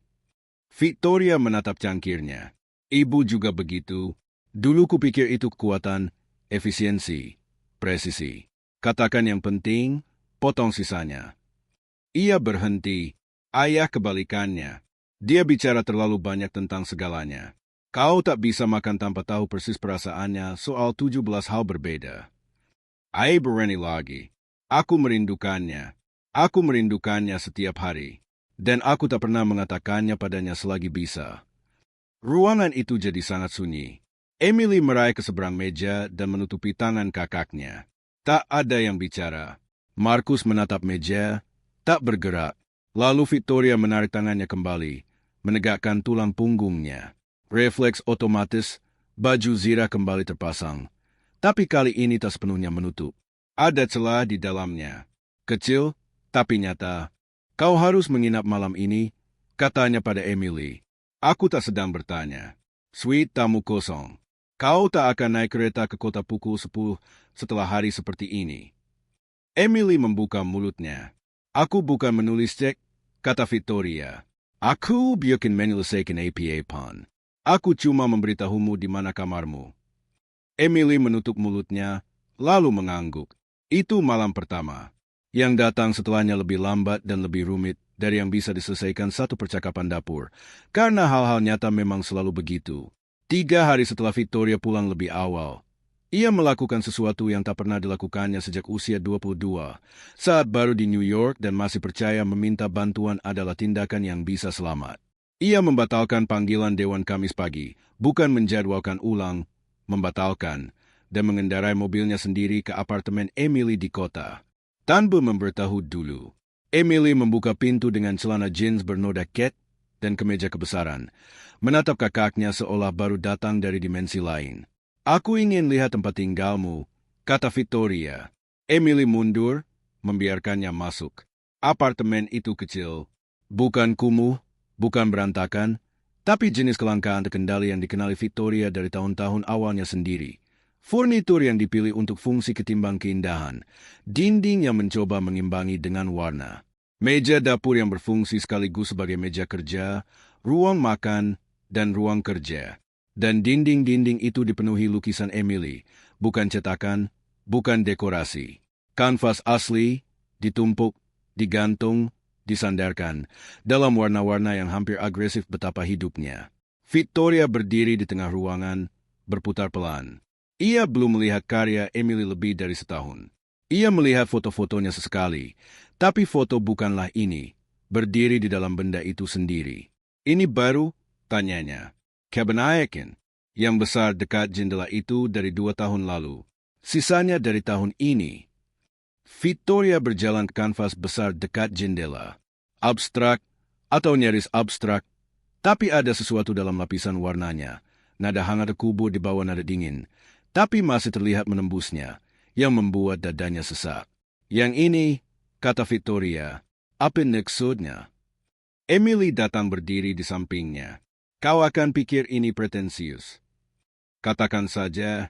Victoria menatap cangkirnya. Ibu juga begitu. Dulu kupikir itu kekuatan, efisiensi, presisi. Katakan yang penting, potong sisanya. Ia berhenti. Ayah kebalikannya. Dia bicara terlalu banyak tentang segalanya. Kau tak bisa makan tanpa tahu persis perasaannya soal 17 hal berbeda. Ayah berani lagi. Aku merindukannya. Aku merindukannya setiap hari. Dan aku tak pernah mengatakannya padanya selagi bisa. Ruangan itu jadi sangat sunyi. Emily meraih ke seberang meja dan menutupi tangan kakaknya. Tak ada yang bicara. Markus menatap meja, tak bergerak. Lalu Victoria menarik tangannya kembali, menegakkan tulang punggungnya. Refleks otomatis, baju zirah kembali terpasang. Tapi kali ini tak sepenuhnya menutup. Ada celah di dalamnya. Kecil, tapi nyata. Kau harus menginap malam ini, katanya pada Emily. Aku tak sedang bertanya. Suite tamu kosong. Kau tak akan naik kereta ke kota pukul 10 setelah hari seperti ini. Emily membuka mulutnya. Aku bukan menulis cek, kata Victoria. Aku biarkan menyelesaikan APA pan. Aku cuma memberitahumu di mana kamarmu. Emily menutup mulutnya, lalu mengangguk. Itu malam pertama. Yang datang setelahnya lebih lambat dan lebih rumit dari yang bisa diselesaikan satu percakapan dapur. Karena hal-hal nyata memang selalu begitu. 3 hari setelah Victoria pulang lebih awal, ia melakukan sesuatu yang tak pernah dilakukannya sejak usia 22. Saat baru di New York dan masih percaya meminta bantuan adalah tindakan yang bisa selamat. Ia membatalkan panggilan Dewan Kamis pagi, bukan menjadwalkan ulang, membatalkan, dan mengendarai mobilnya sendiri ke apartemen Emily di kota. Tanpa memberitahu dulu, Emily membuka pintu dengan celana jeans bernoda cat dan kemeja kebesaran, menatap kakaknya seolah baru datang dari dimensi lain. Aku ingin lihat tempat tinggalmu, kata Victoria. Emily mundur, membiarkannya masuk. Apartemen itu kecil. Bukan kumuh, bukan berantakan, tapi jenis kelangkaan terkendali yang dikenali Victoria dari tahun-tahun awalnya sendiri. Furnitur yang dipilih untuk fungsi ketimbang keindahan. Dinding yang mencoba mengimbangi dengan warna. Meja dapur yang berfungsi sekaligus sebagai meja kerja, ruang makan, dan ruang kerja. Dan dinding-dinding itu dipenuhi lukisan Emily, bukan cetakan, bukan dekorasi. Kanvas asli, ditumpuk, digantung, disandarkan, dalam warna-warna yang hampir agresif betapa hidupnya. Victoria berdiri di tengah ruangan, berputar pelan. Ia belum melihat karya Emily lebih dari setahun. Ia melihat foto-fotonya sesekali, tapi foto bukanlah ini, berdiri di dalam benda itu sendiri. Ini baru, tanyanya. Kebanyakan yang besar dekat jendela itu dari 2 tahun lalu. Sisanya dari tahun ini. Victoria berjalan ke kanvas besar dekat jendela. Abstrak atau nyaris abstrak, tapi ada sesuatu dalam lapisan warnanya. Nada hangat kubur di bawah nada dingin, tapi masih terlihat menembusnya, yang membuat dadanya sesak. Yang ini, kata Victoria, apa maksudnya? Emily datang berdiri di sampingnya. Kau akan pikir ini pretensius. Katakan saja.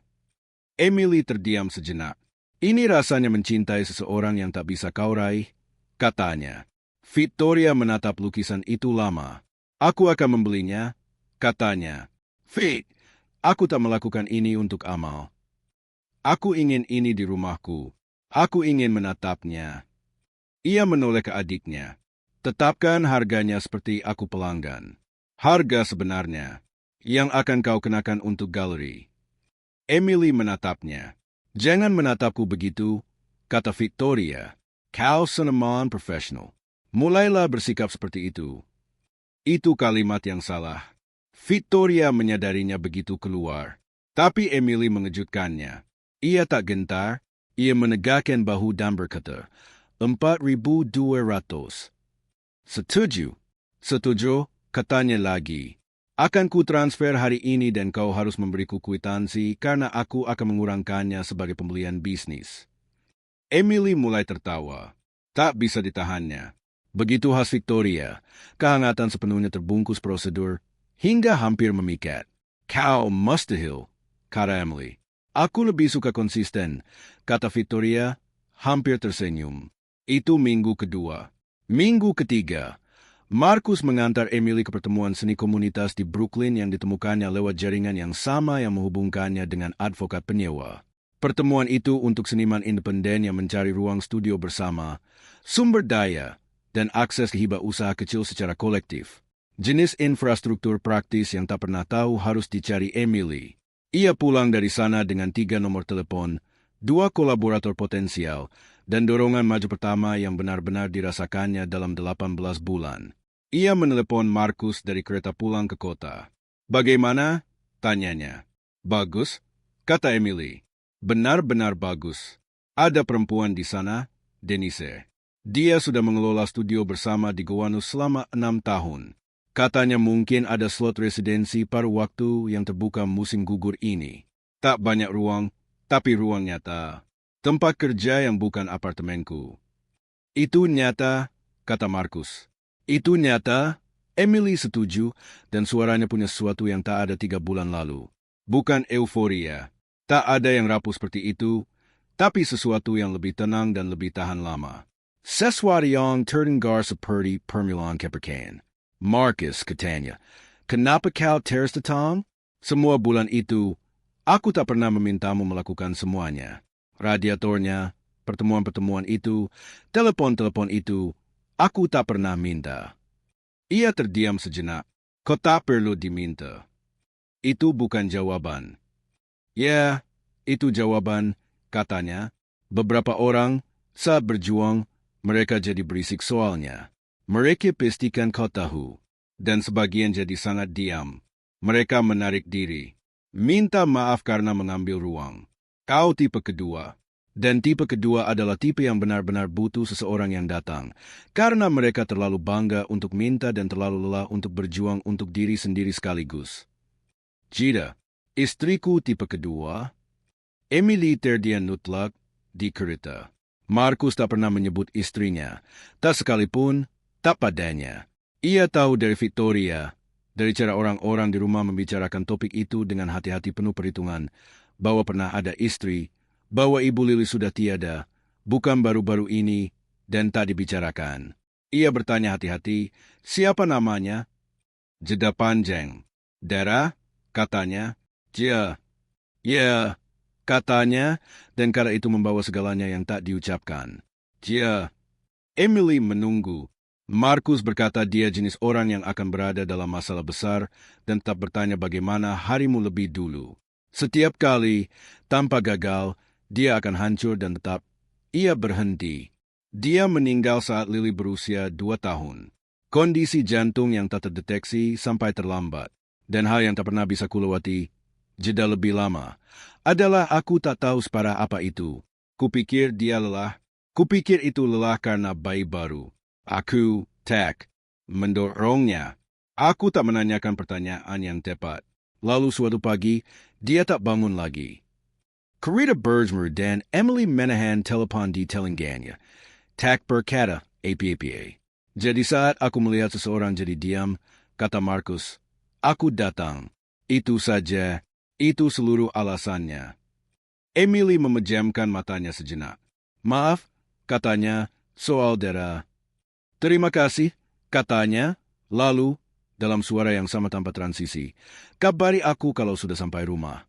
Emily terdiam sejenak. Ini rasanya mencintai seseorang yang tak bisa kau raih, katanya. Victoria menatap lukisan itu lama. Aku akan membelinya, katanya. Vic, aku tak melakukan ini untuk amal. Aku ingin ini di rumahku. Aku ingin menatapnya. Ia menoleh ke adiknya. Tetapkan harganya seperti aku pelanggan. Harga sebenarnya, yang akan kau kenakan untuk galeri. Emily menatapnya. Jangan menatapku begitu, kata Victoria. Kau seniman profesional. Mulailah bersikap seperti itu. Itu kalimat yang salah. Victoria menyadarinya begitu keluar. Tapi Emily mengejutkannya. Ia tak gentar, ia menegakkan bahu dan berkata, 4.200. Setuju. Setuju. Katanya lagi, akan ku transfer hari ini dan kau harus memberiku kwitansi karena aku akan mengurangkannya sebagai pembelian bisnis. Emily mulai tertawa. Tak bisa ditahannya. Begitu khas Victoria, kehangatan sepenuhnya terbungkus prosedur, hingga hampir memikat. Kau mustahil, kata Emily. Aku lebih suka konsisten, kata Victoria, hampir tersenyum. Itu minggu kedua. Minggu ketiga. Markus mengantar Emily ke pertemuan seni komunitas di Brooklyn yang ditemukannya lewat jaringan yang sama yang menghubungkannya dengan advokat penyewa. Pertemuan itu untuk seniman independen yang mencari ruang studio bersama, sumber daya, dan akses ke hibah usaha kecil secara kolektif. Jenis infrastruktur praktis yang tak pernah tahu harus dicari Emily. Ia pulang dari sana dengan 3 nomor telepon, 2 kolaborator potensial, dan dorongan maju pertama yang benar-benar dirasakannya dalam 18 bulan. Ia menelepon Markus dari kereta pulang ke kota. Bagaimana? Tanyanya. Bagus, kata Emily. Benar-benar bagus. Ada perempuan di sana, Denise. Dia sudah mengelola studio bersama di Gowanus selama 6 tahun. Katanya mungkin ada slot residensi pada waktu yang terbuka musim gugur ini. Tak banyak ruang, tapi ruang nyata. Tempat kerja yang bukan apartemenku. Itu nyata, kata Markus. Itu nyata, Emily setuju, dan suaranya punya sesuatu yang tak ada 3 bulan lalu. Bukan euforia. Tak ada yang rapuh seperti itu, tapi sesuatu yang lebih tenang dan lebih tahan lama. Sesuatu yang terdengar seperti permilan kepercayaan. Marcus, katanya, kenapa kau terus datang? Semua bulan itu, aku tak pernah memintamu melakukan semuanya. Radiatornya, pertemuan-pertemuan itu, telepon-telepon itu, aku tak pernah minta. Ia terdiam sejenak. Kau tak perlu diminta. Itu bukan jawaban. Ya, itu jawaban, katanya. Beberapa orang, saat berjuang, mereka jadi berisik soalnya. Mereka pastikan kau tahu. Dan sebagian jadi sangat diam. Mereka menarik diri. Minta maaf karena mengambil ruang. Kau tipe kedua. Dan tipe kedua adalah tipe yang benar-benar butuh seseorang yang datang, karena mereka terlalu bangga untuk minta dan terlalu lelah untuk berjuang untuk diri sendiri sekaligus. Jida, istriku tipe kedua. Emily terdiam mutlak di kereta. Markus tak pernah menyebut istrinya, tak sekalipun, tak padanya. Ia tahu dari Victoria, dari cara orang-orang di rumah membicarakan topik itu dengan hati-hati penuh perhitungan, bahwa pernah ada istri, bahwa Ibu Lili sudah tiada, bukan baru-baru ini, dan tak dibicarakan. Ia bertanya hati-hati, siapa namanya? Jeda panjang. Dara? katanya. Ya, katanya, dan kata itu membawa segalanya yang tak diucapkan. Emily menunggu. Markus berkata dia jenis orang yang akan berada dalam masalah besar dan tetap bertanya bagaimana harimu lebih dulu. Setiap kali, tanpa gagal, dia akan hancur dan tetap. Ia berhenti. Dia meninggal saat Lily berusia 2 tahun. Kondisi jantung yang tak terdeteksi sampai terlambat. Dan hal yang tak pernah bisa kulewati, jeda lebih lama, adalah aku tak tahu separah apa itu. Kupikir dia lelah. Kupikir itu lelah karena bayi baru. Aku, mendorongnya. Aku tak menanyakan pertanyaan yang tepat. Lalu suatu pagi, dia tak bangun lagi. Carita Bergsmer dan Emily Menahan telepon di telingganya. Tak berkata, apa-apa. Jadi saat aku melihat seseorang jadi diam, kata Markus, aku datang. Itu saja, itu seluruh alasannya. Emily memejamkan matanya sejenak. Maaf, katanya, soal darah. Terima kasih, katanya, lalu, dalam suara yang sama tanpa transisi, kabari aku kalau sudah sampai rumah.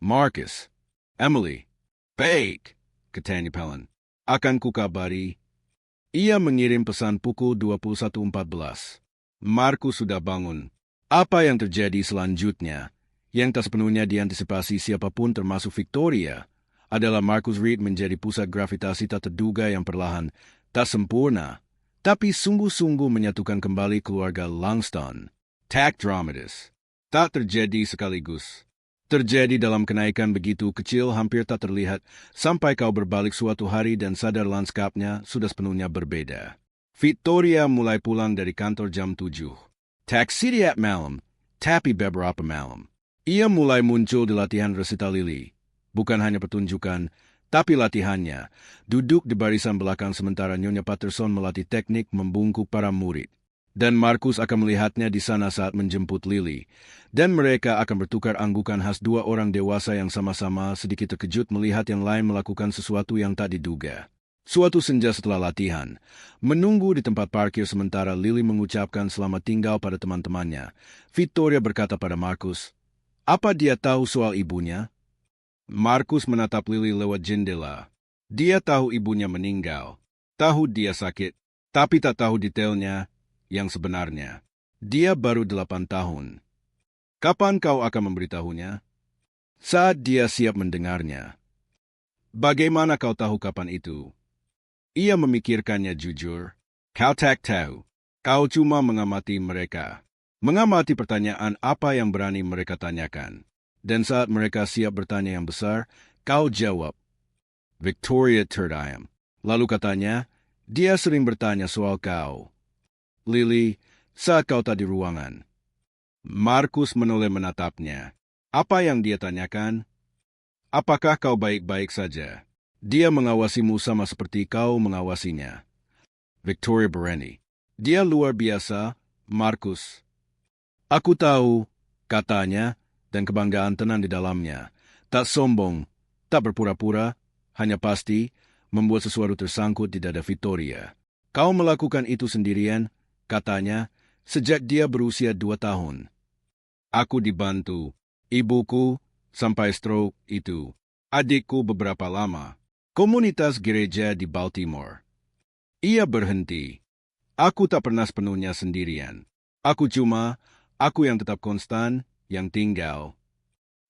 Markus, Emily, baik, katanya Pelin. Akan ku kabari. Ia mengirim pesan pukul 21.14. Markus sudah bangun. Apa yang terjadi selanjutnya, yang tak sepenuhnya diantisipasi siapapun termasuk Victoria, adalah Markus Reed menjadi pusat gravitasi tak terduga yang perlahan, tak sempurna, tapi sungguh-sungguh menyatukan kembali keluarga Langston. Tak dramatis. Tak terjadi sekaligus. Terjadi dalam kenaikan begitu kecil hampir tak terlihat sampai kau berbalik suatu hari dan sadar lanskapnya sudah sepenuhnya berbeda. Victoria mulai pulang dari kantor jam 7. Tak setiap malam, tapi beberapa malam. Ia mulai muncul di latihan resital Lily. Bukan hanya pertunjukan, tapi latihannya, duduk di barisan belakang sementara Nyonya Patterson melatih teknik membungkuk para murid. Dan Markus akan melihatnya di sana saat menjemput Lily. Dan mereka akan bertukar anggukan khas dua orang dewasa yang sama-sama sedikit terkejut melihat yang lain melakukan sesuatu yang tak diduga. Suatu senja setelah latihan, menunggu di tempat parkir sementara Lily mengucapkan selamat tinggal pada teman-temannya, Victoria berkata pada Markus, apa dia tahu soal ibunya? Markus menatap Lily lewat jendela. Dia tahu ibunya meninggal. Tahu dia sakit, tapi tak tahu detailnya yang sebenarnya. Dia baru 8 tahun. Kapan kau akan memberitahunya? Saat dia siap mendengarnya. Bagaimana kau tahu kapan itu? Ia memikirkannya jujur. Kau tak tahu. Kau cuma mengamati mereka. Mengamati pertanyaan apa yang berani mereka tanyakan. Dan saat mereka siap bertanya yang besar, kau jawab. Victoria terdiam. Lalu katanya, dia sering bertanya soal kau. Lily, saat kau tak di ruangan. Markus menoleh menatapnya. Apa yang dia tanyakan? Apakah kau baik-baik saja? Dia mengawasimu sama seperti kau mengawasinya. Victoria berani. Dia luar biasa, Markus. Aku tahu, katanya, dan kebanggaan tenang di dalamnya. Tak sombong, tak berpura-pura, hanya pasti, membuat sesuatu tersangkut di dada Victoria. Kau melakukan itu sendirian, katanya, sejak dia berusia 2 tahun. Aku dibantu, ibuku, sampai stroke itu. Adikku beberapa lama. Komunitas gereja di Baltimore. Ia berhenti. Aku tak pernah sepenuhnya sendirian. Aku yang tetap konstan, yang tinggal.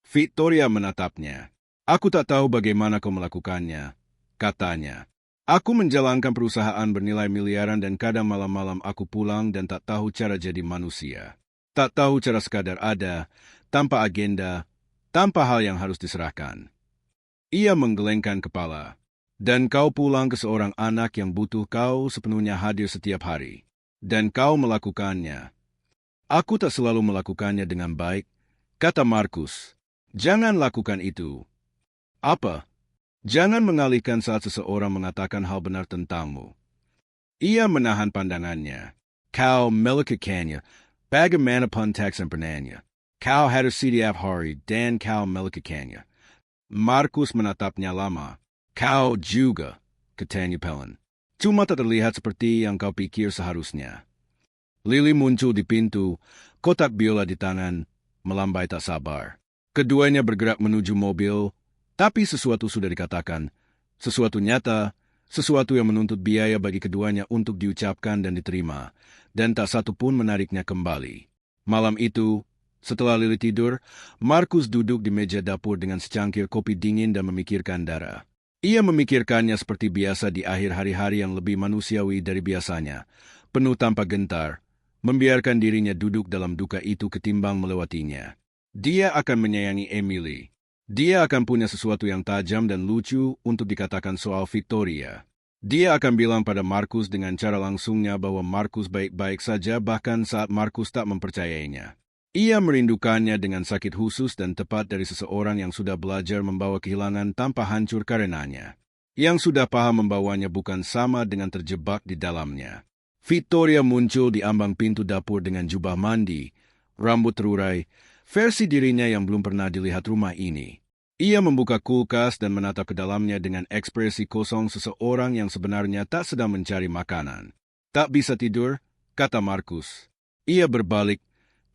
Victoria menatapnya. Aku tak tahu bagaimana kau melakukannya, katanya. Aku menjalankan perusahaan bernilai miliaran dan kadang malam-malam aku pulang dan tak tahu cara jadi manusia. Tak tahu cara sekadar ada, tanpa agenda, tanpa hal yang harus diserahkan. Ia menggelengkan kepala. Dan kau pulang ke seorang anak yang butuh kau sepenuhnya hadir setiap hari. Dan kau melakukannya. Aku tak selalu melakukannya dengan baik, kata Markus. Jangan lakukan itu. Apa? Jangan mengalihkan saat seseorang mengatakan hal benar tentangmu. Ia menahan pandangannya. Kau melekatkannya, bagaimanapun tak sempurnanya. Kau harus setiap hari dan kau melekatkannya. Markus menatapnya lama. Kau juga, katanya Pelin. Cuma tak terlihat seperti yang kau pikir seharusnya. Lily muncul di pintu, kotak biola di tangan. melambai tak sabar. Keduanya bergerak menuju mobil, tapi sesuatu sudah dikatakan, sesuatu nyata, sesuatu yang menuntut biaya bagi keduanya untuk diucapkan dan diterima, dan tak satu pun menariknya kembali. Malam itu, setelah Lily tidur, Markus duduk di meja dapur dengan secangkir kopi dingin dan memikirkan Dara. Ia memikirkannya seperti biasa di akhir hari-hari yang lebih manusiawi dari biasanya, penuh tanpa gentar, membiarkan dirinya duduk dalam duka itu ketimbang melewatinya. Dia akan menyayangi Emily. Dia akan punya sesuatu yang tajam dan lucu untuk dikatakan soal Victoria. Dia akan bilang pada Markus dengan cara langsungnya bahwa Markus baik-baik saja bahkan saat Markus tak mempercayainya. Ia merindukannya dengan sakit khusus dan tepat dari seseorang yang sudah belajar membawa kehilangan tanpa hancur karenanya. Yang sudah paham membawanya bukan sama dengan terjebak di dalamnya. Victoria muncul di ambang pintu dapur dengan jubah mandi, rambut terurai, versi dirinya yang belum pernah dilihat rumah ini. Ia membuka kulkas dan menatap ke dalamnya dengan ekspresi kosong seseorang yang sebenarnya tak sedang mencari makanan. Tak bisa tidur, kata Markus. Ia berbalik,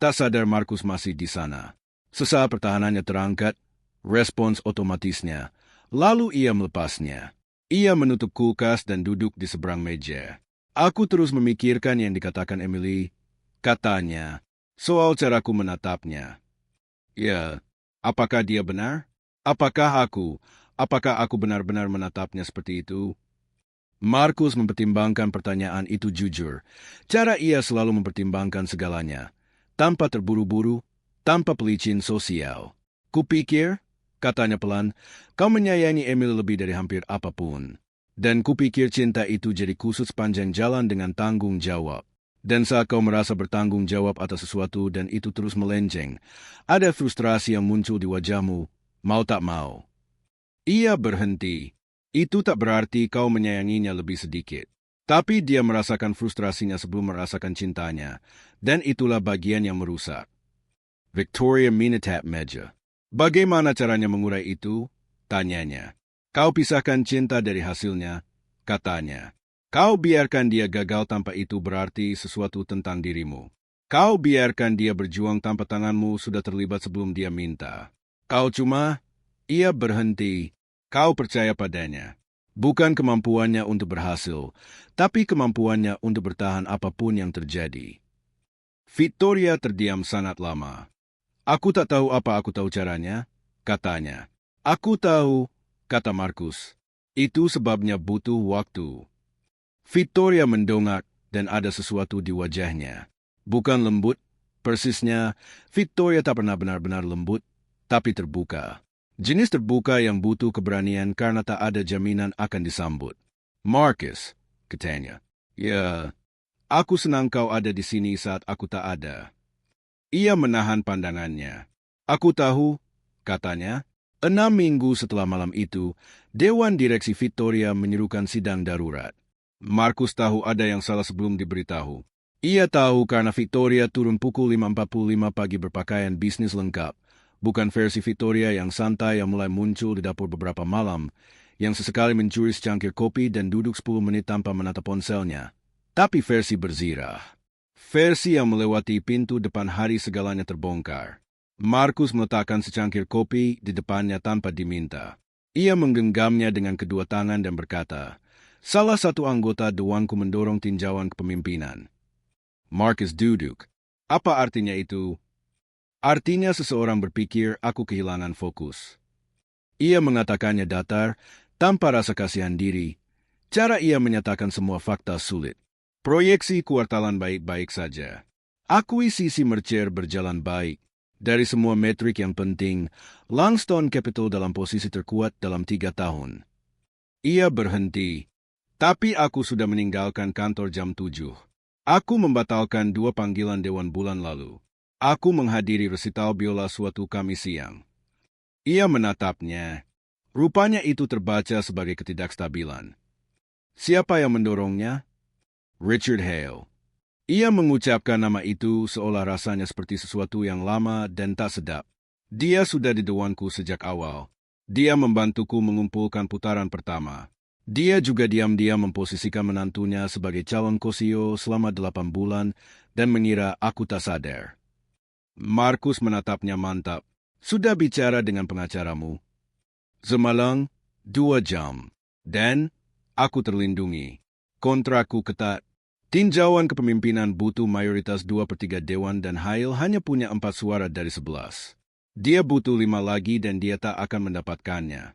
tak sadar Markus masih di sana. Sesaat pertahanannya terangkat, respons otomatisnya, lalu ia melepasnya. Ia menutup kulkas dan duduk di seberang meja. Aku terus memikirkan yang dikatakan Emily, katanya, soal caraku menatapnya. Ya, apakah dia benar? Apakah aku benar-benar menatapnya seperti itu? Markus mempertimbangkan pertanyaan itu jujur. Cara ia selalu mempertimbangkan segalanya. Tanpa terburu-buru, tanpa pelicin sosial. Kupikir, katanya pelan, kau menyayangi Emily lebih dari hampir apapun. Dan kupikir cinta itu jadi kusut sepanjang jalan dengan tanggung jawab. Dan saat kau merasa bertanggung jawab atas sesuatu dan itu terus melenceng, ada frustrasi yang muncul di wajahmu, mau tak mau. Ia berhenti. Itu tak berarti kau menyayanginya lebih sedikit. Tapi dia merasakan frustrasinya sebelum merasakan cintanya, dan itulah bagian yang merusak. Victoria menatap meja. Bagaimana caranya mengurai itu? Tanyanya. Kau pisahkan cinta dari hasilnya, katanya. Kau biarkan dia gagal tanpa itu berarti sesuatu tentang dirimu. Kau biarkan dia berjuang tanpa tanganmu sudah terlibat sebelum dia minta. Kau cuma, ia berhenti, kau percaya padanya. Bukan kemampuannya untuk berhasil, tapi kemampuannya untuk bertahan apapun yang terjadi. Victoria terdiam sangat lama. Aku tak tahu apa aku tahu caranya, katanya. Aku tahu, kata Markus. Itu sebabnya butuh waktu. Victoria mendongak dan ada sesuatu di wajahnya. Bukan lembut, persisnya, Victoria tak pernah benar-benar lembut, tapi terbuka. Jenis terbuka yang butuh keberanian karena tak ada jaminan akan disambut. Markus, katanya. Ya, aku senang kau ada di sini saat aku tak ada. Ia menahan pandangannya. Aku tahu, katanya, 6 minggu setelah malam itu, Dewan Direksi Victoria menyerukan sidang darurat. Markus tahu ada yang salah sebelum diberitahu. Ia tahu karena Victoria turun pukul 5.45 pagi berpakaian bisnis lengkap. Bukan versi Victoria yang santai yang mulai muncul di dapur beberapa malam, yang sesekali mencuri secangkir kopi dan duduk 10 menit tanpa menatap ponselnya. Tapi versi berzirah. Versi yang melewati pintu depan hari segalanya terbongkar. Markus meletakkan secangkir kopi di depannya tanpa diminta. Ia menggenggamnya dengan kedua tangan dan berkata, salah satu anggota dewanku mendorong tinjauan kepemimpinan. Markus duduk. Apa artinya itu? Artinya seseorang berpikir aku kehilangan fokus. Ia mengatakannya datar, tanpa rasa kasihan diri. Cara ia menyatakan semua fakta sulit. Proyeksi kuartalan baik-baik saja. Akuisisi Mercer berjalan baik. Dari semua metrik yang penting, Langstone Capital dalam posisi terkuat dalam 3 tahun. Ia berhenti. Tapi aku sudah meninggalkan kantor jam 7. Aku membatalkan 2 panggilan Dewan bulan lalu. Aku menghadiri resital biola suatu Kamis siang. Ia menatapnya. Rupanya itu terbaca sebagai ketidakstabilan. Siapa yang mendorongnya? Richard Hale. Ia mengucapkan nama itu seolah rasanya seperti sesuatu yang lama dan tak sedap. Dia sudah di dewanku sejak awal. Dia membantuku mengumpulkan putaran pertama. Dia juga diam-diam memposisikan menantunya sebagai calon kosio selama 8 bulan dan mengira aku tak sadar. Markus menatapnya mantap. Sudah bicara dengan pengacaramu? Semalam, 2 jam. Dan, aku terlindungi. Kontrakku ketat. Tinjauan kepemimpinan butuh mayoritas 2/3 Dewan dan Hail hanya punya 4 suara dari 11. Dia butuh 5 lagi dan dia tak akan mendapatkannya.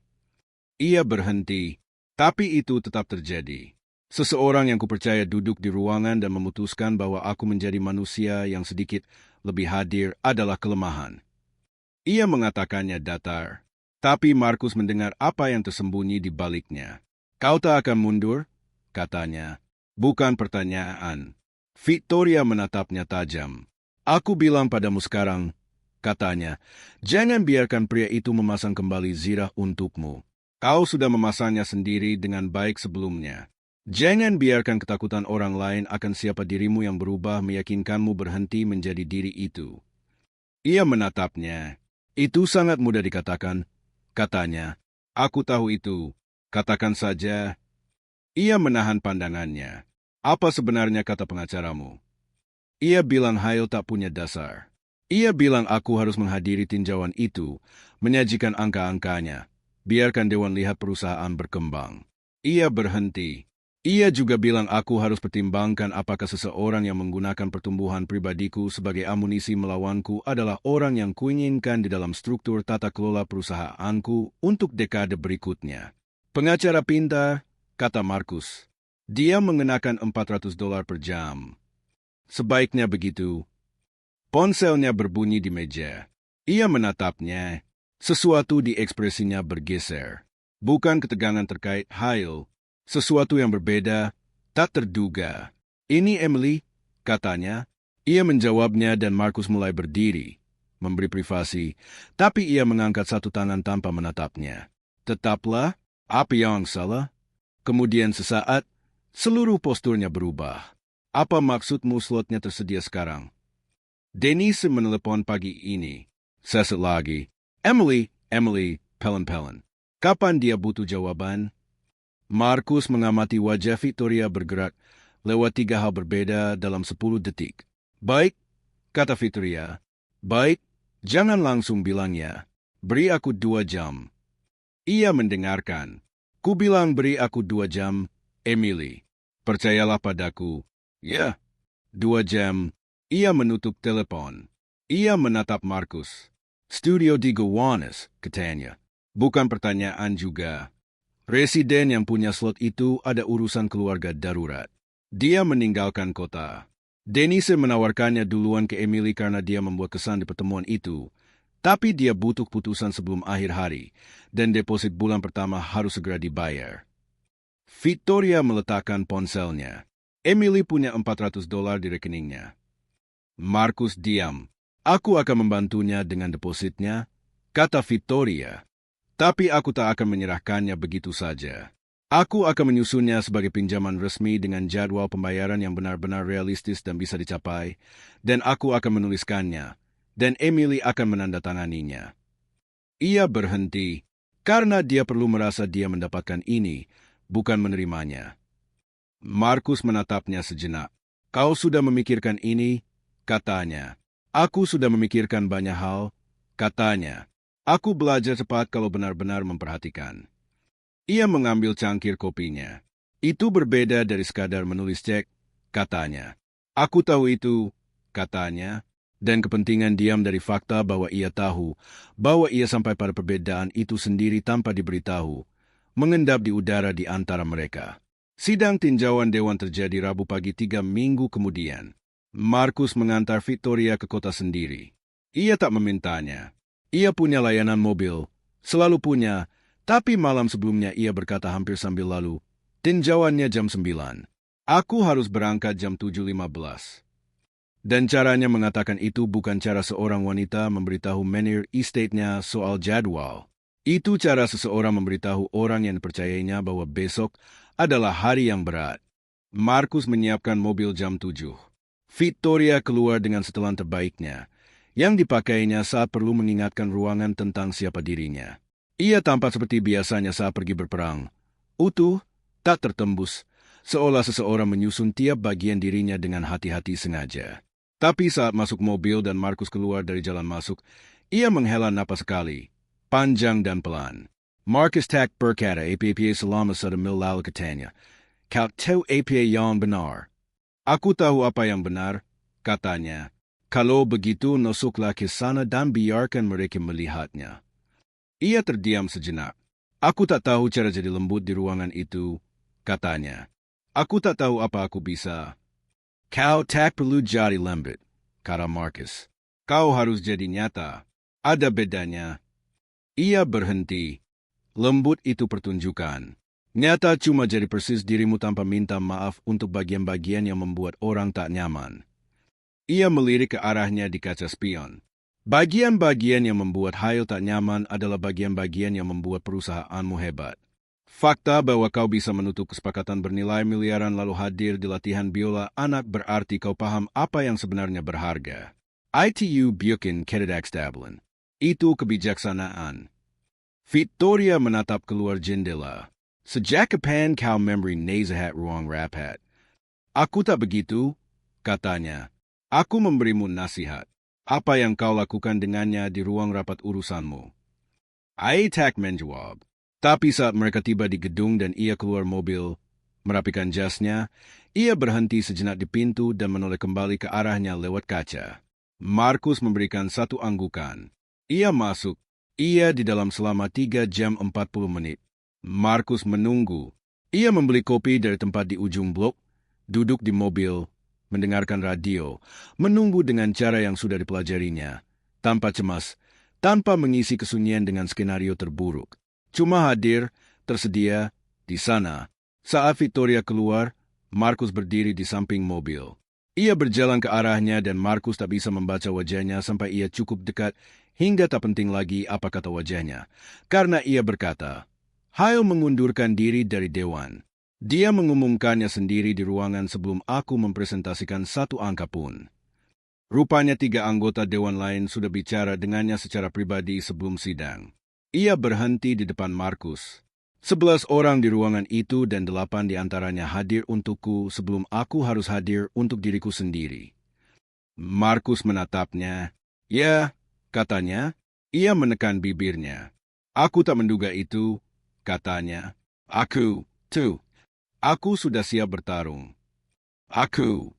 Ia berhenti, tapi itu tetap terjadi. Seseorang yang kupercaya duduk di ruangan dan memutuskan bahwa aku menjadi manusia yang sedikit lebih hadir adalah kelemahan. Ia mengatakannya datar, tapi Markus mendengar apa yang tersembunyi di baliknya. Kau tak akan mundur? Katanya. Bukan pertanyaan. Victoria menatapnya tajam. Aku bilang padamu sekarang, katanya, jangan biarkan pria itu memasang kembali zirah untukmu. Kau sudah memasangnya sendiri dengan baik sebelumnya. Jangan biarkan ketakutan orang lain akan siapa dirimu yang berubah meyakinkanmu berhenti menjadi diri itu. Ia menatapnya. Itu sangat mudah dikatakan, katanya. Aku tahu itu. Katakan saja. Ia menahan pandangannya. Apa sebenarnya kata pengacaramu? Ia bilang Hail tak punya dasar. Ia bilang aku harus menghadiri tinjauan itu, menyajikan angka-angkanya. Biarkan Dewan lihat perusahaan berkembang. Ia berhenti. Ia juga bilang aku harus pertimbangkan apakah seseorang yang menggunakan pertumbuhan pribadiku sebagai amunisi melawanku adalah orang yang kuinginkan di dalam struktur tata kelola perusahaanku untuk dekade berikutnya. Pengacara pintar, kata Markus. Dia mengenakan $400 per jam. Sebaiknya begitu. Ponselnya berbunyi di meja. Ia menatapnya. Sesuatu di ekspresinya bergeser. Bukan ketegangan terkait Hail. Sesuatu yang berbeda, tak terduga. Ini Emily, katanya. Ia menjawabnya dan Markus mulai berdiri, memberi privasi, tapi ia mengangkat satu tangan tanpa menatapnya. Tetaplah, apa yang salah? Kemudian sesaat, seluruh posturnya berubah. Apa maksudmu slotnya tersedia sekarang? Denise menelepon pagi ini. Sesaat lagi. Emily, pelen-pelen. Kapan dia butuh jawaban? Markus mengamati wajah Victoria bergerak lewat 3 hal berbeda dalam 10 detik. Baik, kata Victoria. Baik, jangan langsung bilangnya. Beri aku 2 jam. Ia mendengarkan. Ku bilang beri aku 2 jam, Emily. Percayalah padaku. Ya, 2 jam. Ia menutup telepon. Ia menatap Markus. Studio di Gowanus, katanya. Bukan pertanyaan juga. Residen yang punya slot itu ada urusan keluarga darurat. Dia meninggalkan kota. Denise menawarkannya duluan ke Emily karena dia membuat kesan di pertemuan itu. Tapi dia butuh putusan sebelum akhir hari, dan deposit bulan pertama harus segera dibayar. Victoria meletakkan ponselnya. Emily punya $400 di rekeningnya. Markus diam. Aku akan membantunya dengan depositnya, kata Victoria. Tapi aku tak akan menyerahkannya begitu saja. Aku akan menyusunnya sebagai pinjaman resmi dengan jadwal pembayaran yang benar-benar realistis dan bisa dicapai, dan aku akan menuliskannya, dan Emily akan menandatanganinya. Ia berhenti, karena dia perlu merasa dia mendapatkan ini, bukan menerimanya. Markus menatapnya sejenak. Kau sudah memikirkan ini, katanya. Aku sudah memikirkan banyak hal, katanya. Aku belajar cepat kalau benar-benar memperhatikan. Ia mengambil cangkir kopinya. Itu berbeda dari sekadar menulis cek, katanya. Aku tahu itu, katanya, dan kepentingan diam dari fakta bahwa ia tahu, bahwa ia sampai pada perbedaan itu sendiri tanpa diberitahu, mengendap di udara di antara mereka. Sidang tinjauan Dewan terjadi Rabu pagi 3 minggu kemudian. Markus mengantar Victoria ke kota sendiri. Ia tak memintanya. Ia punya layanan mobil, selalu punya, tapi malam sebelumnya ia berkata hampir sambil lalu, tinjauannya jam 9. Aku harus berangkat jam 7.15. Dan caranya mengatakan itu bukan cara seorang wanita memberitahu manajer estate-nya soal jadwal. Itu cara seseorang memberitahu orang yang dipercayainya bahwa besok adalah hari yang berat. Markus menyiapkan mobil jam 7. Victoria keluar dengan setelan terbaiknya, yang dipakainya saat perlu mengingatkan ruangan tentang siapa dirinya. Ia tampak seperti biasanya saat pergi berperang. Utuh, tak tertembus, seolah seseorang menyusun tiap bagian dirinya dengan hati-hati sengaja. Tapi saat masuk mobil dan Markus keluar dari jalan masuk, ia menghela napas sekali, panjang dan pelan. Markus tak berkata apa-apa selama 1 mil lalu katanya. Kau tahu apa yang benar? Aku tahu apa yang benar, katanya. Kalau begitu, nusuklah ke sana dan biarkan mereka melihatnya. Ia terdiam sejenak. Aku tak tahu cara jadi lembut di ruangan itu, katanya. Aku tak tahu apa aku bisa. Kau tak perlu jadi lembut, kata Markus. Kau harus jadi nyata. Ada bedanya. Ia berhenti. Lembut itu pertunjukan. Nyata cuma jadi persis dirimu tanpa minta maaf untuk bagian-bagian yang membuat orang tak nyaman. Ia melirik ke arahnya di kaca spion. Bagian-bagian yang membuat Hail tak nyaman adalah bagian-bagian yang membuat perusahaanmu hebat. Fakta bahwa kau bisa menutup kesepakatan bernilai miliaran lalu hadir di latihan biola anak berarti kau paham apa yang sebenarnya berharga. ITU bikin kededak stablen. Itu kebijaksanaan. Victoria menatap keluar jendela. Sejak kapan kau memberi nasihat ruang rapat? Aku tak begitu, katanya. Aku memberimu nasihat. Apa yang kau lakukan dengannya di ruang rapat urusanmu? Aitak menjawab. Tapi saat mereka tiba di gedung dan ia keluar mobil, merapikan jasnya, ia berhenti sejenak di pintu dan menoleh kembali ke arahnya lewat kaca. Markus memberikan satu anggukan. Ia masuk. Ia di dalam selama 3 jam 40 menit. Markus menunggu. Ia membeli kopi dari tempat di ujung blok, duduk di mobil, mendengarkan radio, menunggu dengan cara yang sudah dipelajarinya, tanpa cemas, tanpa mengisi kesunyian dengan skenario terburuk. Cuma hadir, tersedia, di sana. Saat Victoria keluar, Markus berdiri di samping mobil. Ia berjalan ke arahnya dan Markus tak bisa membaca wajahnya sampai ia cukup dekat hingga tak penting lagi apa kata wajahnya. Karena ia berkata, Hail mengundurkan diri dari Dewan. Dia mengumumkannya sendiri di ruangan sebelum aku mempresentasikan satu angka pun. Rupanya 3 anggota Dewan lain sudah bicara dengannya secara pribadi sebelum sidang. Ia berhenti di depan Markus. 11 orang di ruangan itu dan 8 di antaranya hadir untukku sebelum aku harus hadir untuk diriku sendiri. Markus menatapnya. Ya, katanya. Ia menekan bibirnya. Aku tak menduga itu, katanya. Aku sudah siap bertarung. Aku.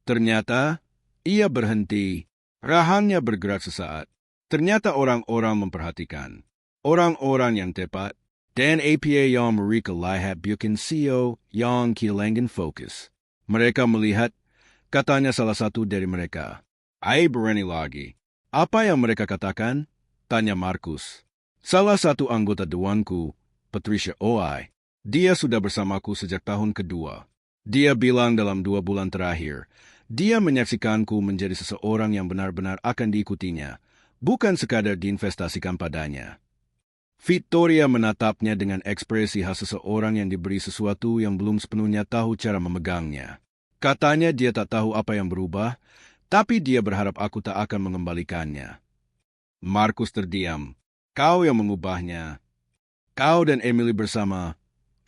Ternyata, ia berhenti. Rahangnya bergerak sesaat. Ternyata orang-orang memperhatikan. Orang-orang yang tepat. Dan apa yang mereka lihat bikin CEO yang kehilangan fokus. Mereka melihat, katanya salah satu dari mereka. Berani lagi. Apa yang mereka katakan? Tanya Markus. Salah satu anggota dewanku, Patricia Oi. Dia sudah bersamaku sejak tahun kedua. Dia bilang dalam 2 bulan terakhir, dia menyaksikanku menjadi seseorang yang benar-benar akan diikutinya, bukan sekadar diinvestasikan padanya. Victoria menatapnya dengan ekspresi khas seseorang yang diberi sesuatu yang belum sepenuhnya tahu cara memegangnya. Katanya dia tak tahu apa yang berubah, tapi dia berharap aku tak akan mengembalikannya. Markus terdiam. Kau yang mengubahnya. Kau dan Emily bersama,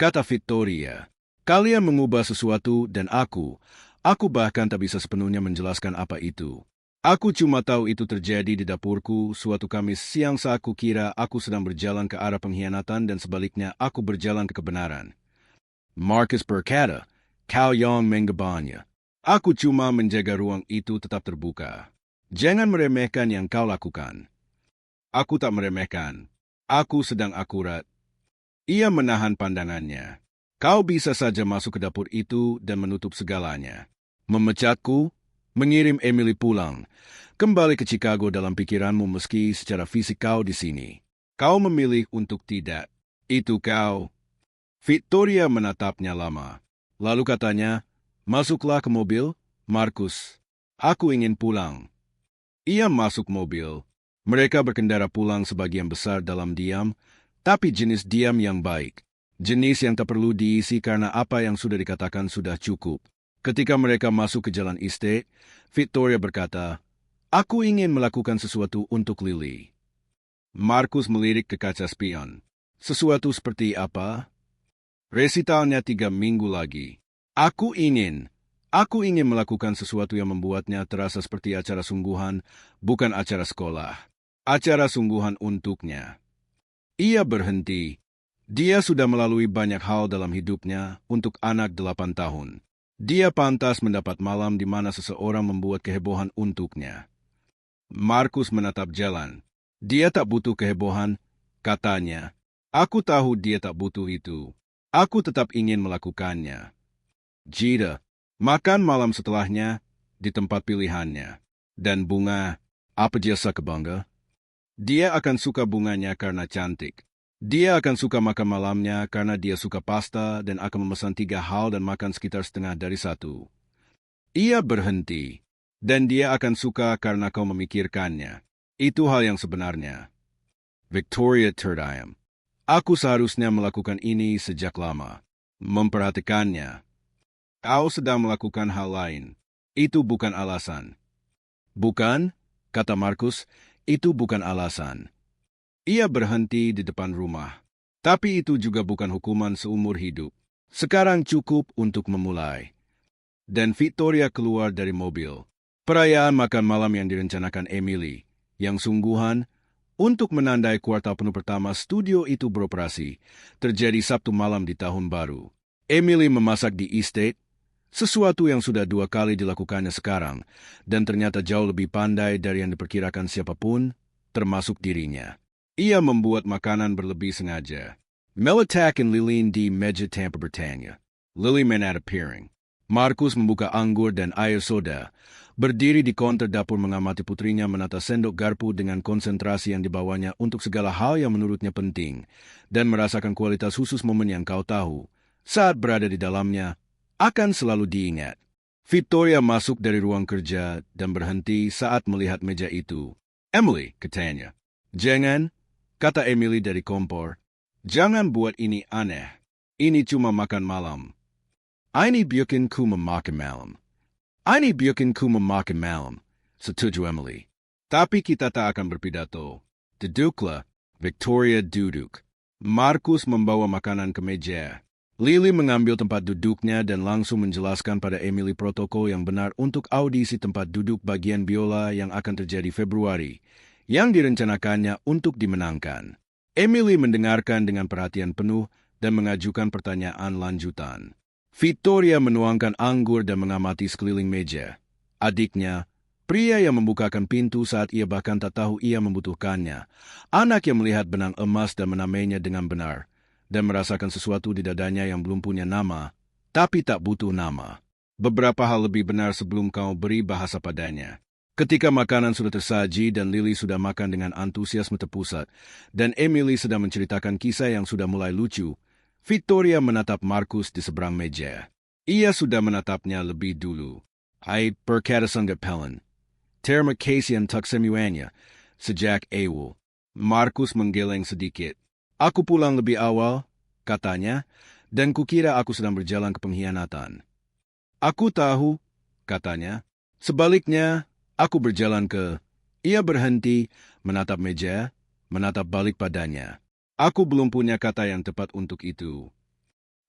kata Victoria. Kalian mengubah sesuatu dan aku bahkan tak bisa sepenuhnya menjelaskan apa itu. Aku cuma tahu itu terjadi di dapurku suatu Kamis siang saat aku kira aku sedang berjalan ke arah pengkhianatan dan sebaliknya aku berjalan ke kebenaran. Markus berkata, kau yang mengubahnya. Aku cuma menjaga ruang itu tetap terbuka. Jangan meremehkan yang kau lakukan. Aku tak meremehkan. Aku sedang akurat. Ia menahan pandangannya. Kau bisa saja masuk ke dapur itu dan menutup segalanya. Memecatku, mengirim Emily pulang, kembali ke Chicago dalam pikiranmu meski secara fisik kau di sini. Kau memilih untuk tidak. Itu kau. Victoria menatapnya lama. Lalu katanya, masuklah ke mobil, Markus. Aku ingin pulang. Ia masuk mobil. Mereka berkendara pulang sebagian besar dalam diam, tapi jenis diam yang baik. Jenis yang tak perlu diisi karena apa yang sudah dikatakan sudah cukup. Ketika mereka masuk ke jalan estate, Victoria berkata, aku ingin melakukan sesuatu untuk Lily. Markus melirik ke kaca spion. Sesuatu seperti apa? Resitalnya 3 minggu lagi. Aku ingin, Aku ingin melakukan sesuatu yang membuatnya terasa seperti acara sungguhan, bukan acara sekolah. Acara sungguhan untuknya. Ia berhenti. Dia sudah melalui banyak hal dalam hidupnya untuk anak 8 tahun. Dia pantas mendapat malam di mana seseorang membuat kehebohan untuknya. Markus menatap jalan. Dia tak butuh kehebohan, katanya. Aku tahu dia tak butuh itu. Aku tetap ingin melakukannya. Jida, makan malam setelahnya, di tempat pilihannya. Dan bunga, apa jasa kebangga? Dia akan suka bunganya karena cantik. Dia akan suka makan malamnya karena dia suka pasta dan akan memesan 3 hal dan makan sekitar setengah dari 1. Ia berhenti. Dan dia akan suka karena kau memikirkannya. Itu hal yang sebenarnya. Victoria terdiam. Aku seharusnya melakukan ini sejak lama. Memperhatikannya. Kau sedang melakukan hal lain. Itu bukan alasan. Bukan, kata Markus, itu bukan alasan. Ia berhenti di depan rumah. Tapi itu juga bukan hukuman seumur hidup. Sekarang cukup untuk memulai. Dan Victoria keluar dari mobil. Perayaan makan malam yang direncanakan Emily, yang sungguhan, untuk menandai kuartal penuh pertama studio itu beroperasi, terjadi Sabtu malam di tahun baru. Emily memasak di estate, sesuatu yang sudah 2 kali dilakukannya sekarang, dan ternyata jauh lebih pandai dari yang diperkirakan siapapun, termasuk dirinya. Ia membuat makanan berlebih sengaja. Meletak dan lilin di meja tanpa bertanya. Lily menatap piring. Markus membuka anggur dan air soda, berdiri di konter dapur mengamati putrinya menata sendok garpu dengan konsentrasi yang dibawanya untuk segala hal yang menurutnya penting, dan merasakan kualitas khusus momen yang kau tahu, saat berada di dalamnya, akan selalu diingat. Victoria masuk dari ruang kerja dan berhenti saat melihat meja itu. Emily, katanya. Jangan, kata Emily dari kompor. Jangan buat ini aneh. Ini cuma makan malam. Ini bikin ku memakan malam. Ini bikin ku memakan malam, setuju Emily. Tapi kita tak akan berpidato. Duduklah, Victoria duduk. Markus membawa makanan ke meja. Lily mengambil tempat duduknya dan langsung menjelaskan pada Emily protokol yang benar untuk audisi tempat duduk bagian biola yang akan terjadi Februari, yang direncanakannya untuk dimenangkan. Emily mendengarkan dengan perhatian penuh dan mengajukan pertanyaan lanjutan. Victoria menuangkan anggur dan mengamati sekeliling meja. Adiknya, pria yang membukakan pintu saat ia bahkan tak tahu ia membutuhkannya, anak yang melihat benang emas dan menamainya dengan benar, dan merasakan sesuatu di dadanya yang belum punya nama, tapi tak butuh nama. Beberapa hal lebih benar sebelum kau beri bahasa padanya. Ketika makanan sudah tersaji dan Lily sudah makan dengan antusiasme terpusat, dan Emily sedang menceritakan kisah yang sudah mulai lucu, Victoria menatap Markus di seberang meja. Ia sudah menatapnya lebih dulu. Ay berkata sangat pelan. Terima kasih untuk semuanya, sejak awal. Markus menggeleng sedikit. Aku pulang lebih awal, katanya, dan kukira aku sedang berjalan ke pengkhianatan. Aku tahu, katanya. Sebaliknya, aku berjalan ke... Ia berhenti, menatap meja, menatap balik padanya. Aku belum punya kata yang tepat untuk itu.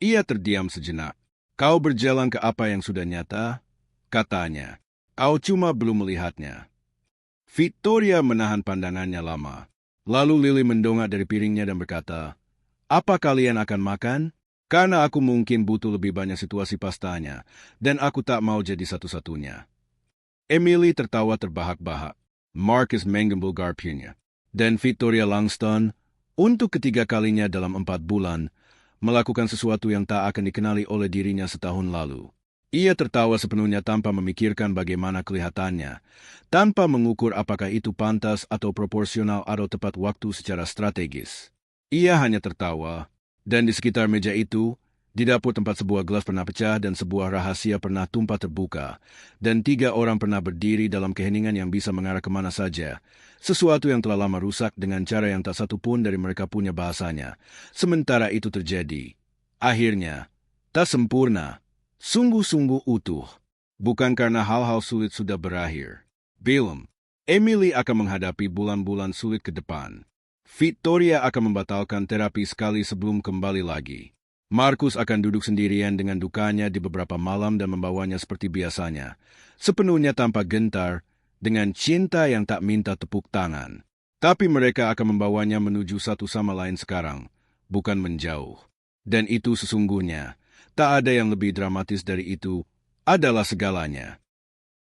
Ia terdiam sejenak. Kau berjalan ke apa yang sudah nyata? Katanya. Kau cuma belum melihatnya. Victoria menahan pandangannya lama. Lalu Lily mendongak dari piringnya dan berkata, apa kalian akan makan? Karena aku mungkin butuh lebih banyak situasi pastanya, dan aku tak mau jadi satu-satunya. Emily tertawa terbahak-bahak. Markus menggembul garpunya. Dan Victoria Langston, untuk ketiga kalinya dalam 4 bulan, melakukan sesuatu yang tak akan dikenali oleh dirinya setahun lalu. Ia tertawa sepenuhnya tanpa memikirkan bagaimana kelihatannya, tanpa mengukur apakah itu pantas atau proporsional atau tepat waktu secara strategis. Ia hanya tertawa, dan di sekitar meja itu, di dapur tempat sebuah gelas pernah pecah dan sebuah rahasia pernah tumpah terbuka, dan 3 orang pernah berdiri dalam keheningan yang bisa mengarah kemana saja, sesuatu yang telah lama rusak dengan cara yang tak satu pun dari mereka punya bahasanya. Sementara itu terjadi. Akhirnya, tak sempurna, sungguh-sungguh utuh. Bukan karena hal-hal sulit sudah berakhir. Belum. Emily akan menghadapi bulan-bulan sulit ke depan. Victoria akan membatalkan terapi sekali sebelum kembali lagi. Markus akan duduk sendirian dengan dukanya di beberapa malam dan membawanya seperti biasanya, sepenuhnya tanpa gentar, dengan cinta yang tak minta tepuk tangan. Tapi mereka akan membawanya menuju satu sama lain sekarang, bukan menjauh. Dan itu sesungguhnya, tak ada yang lebih dramatis dari itu, adalah segalanya.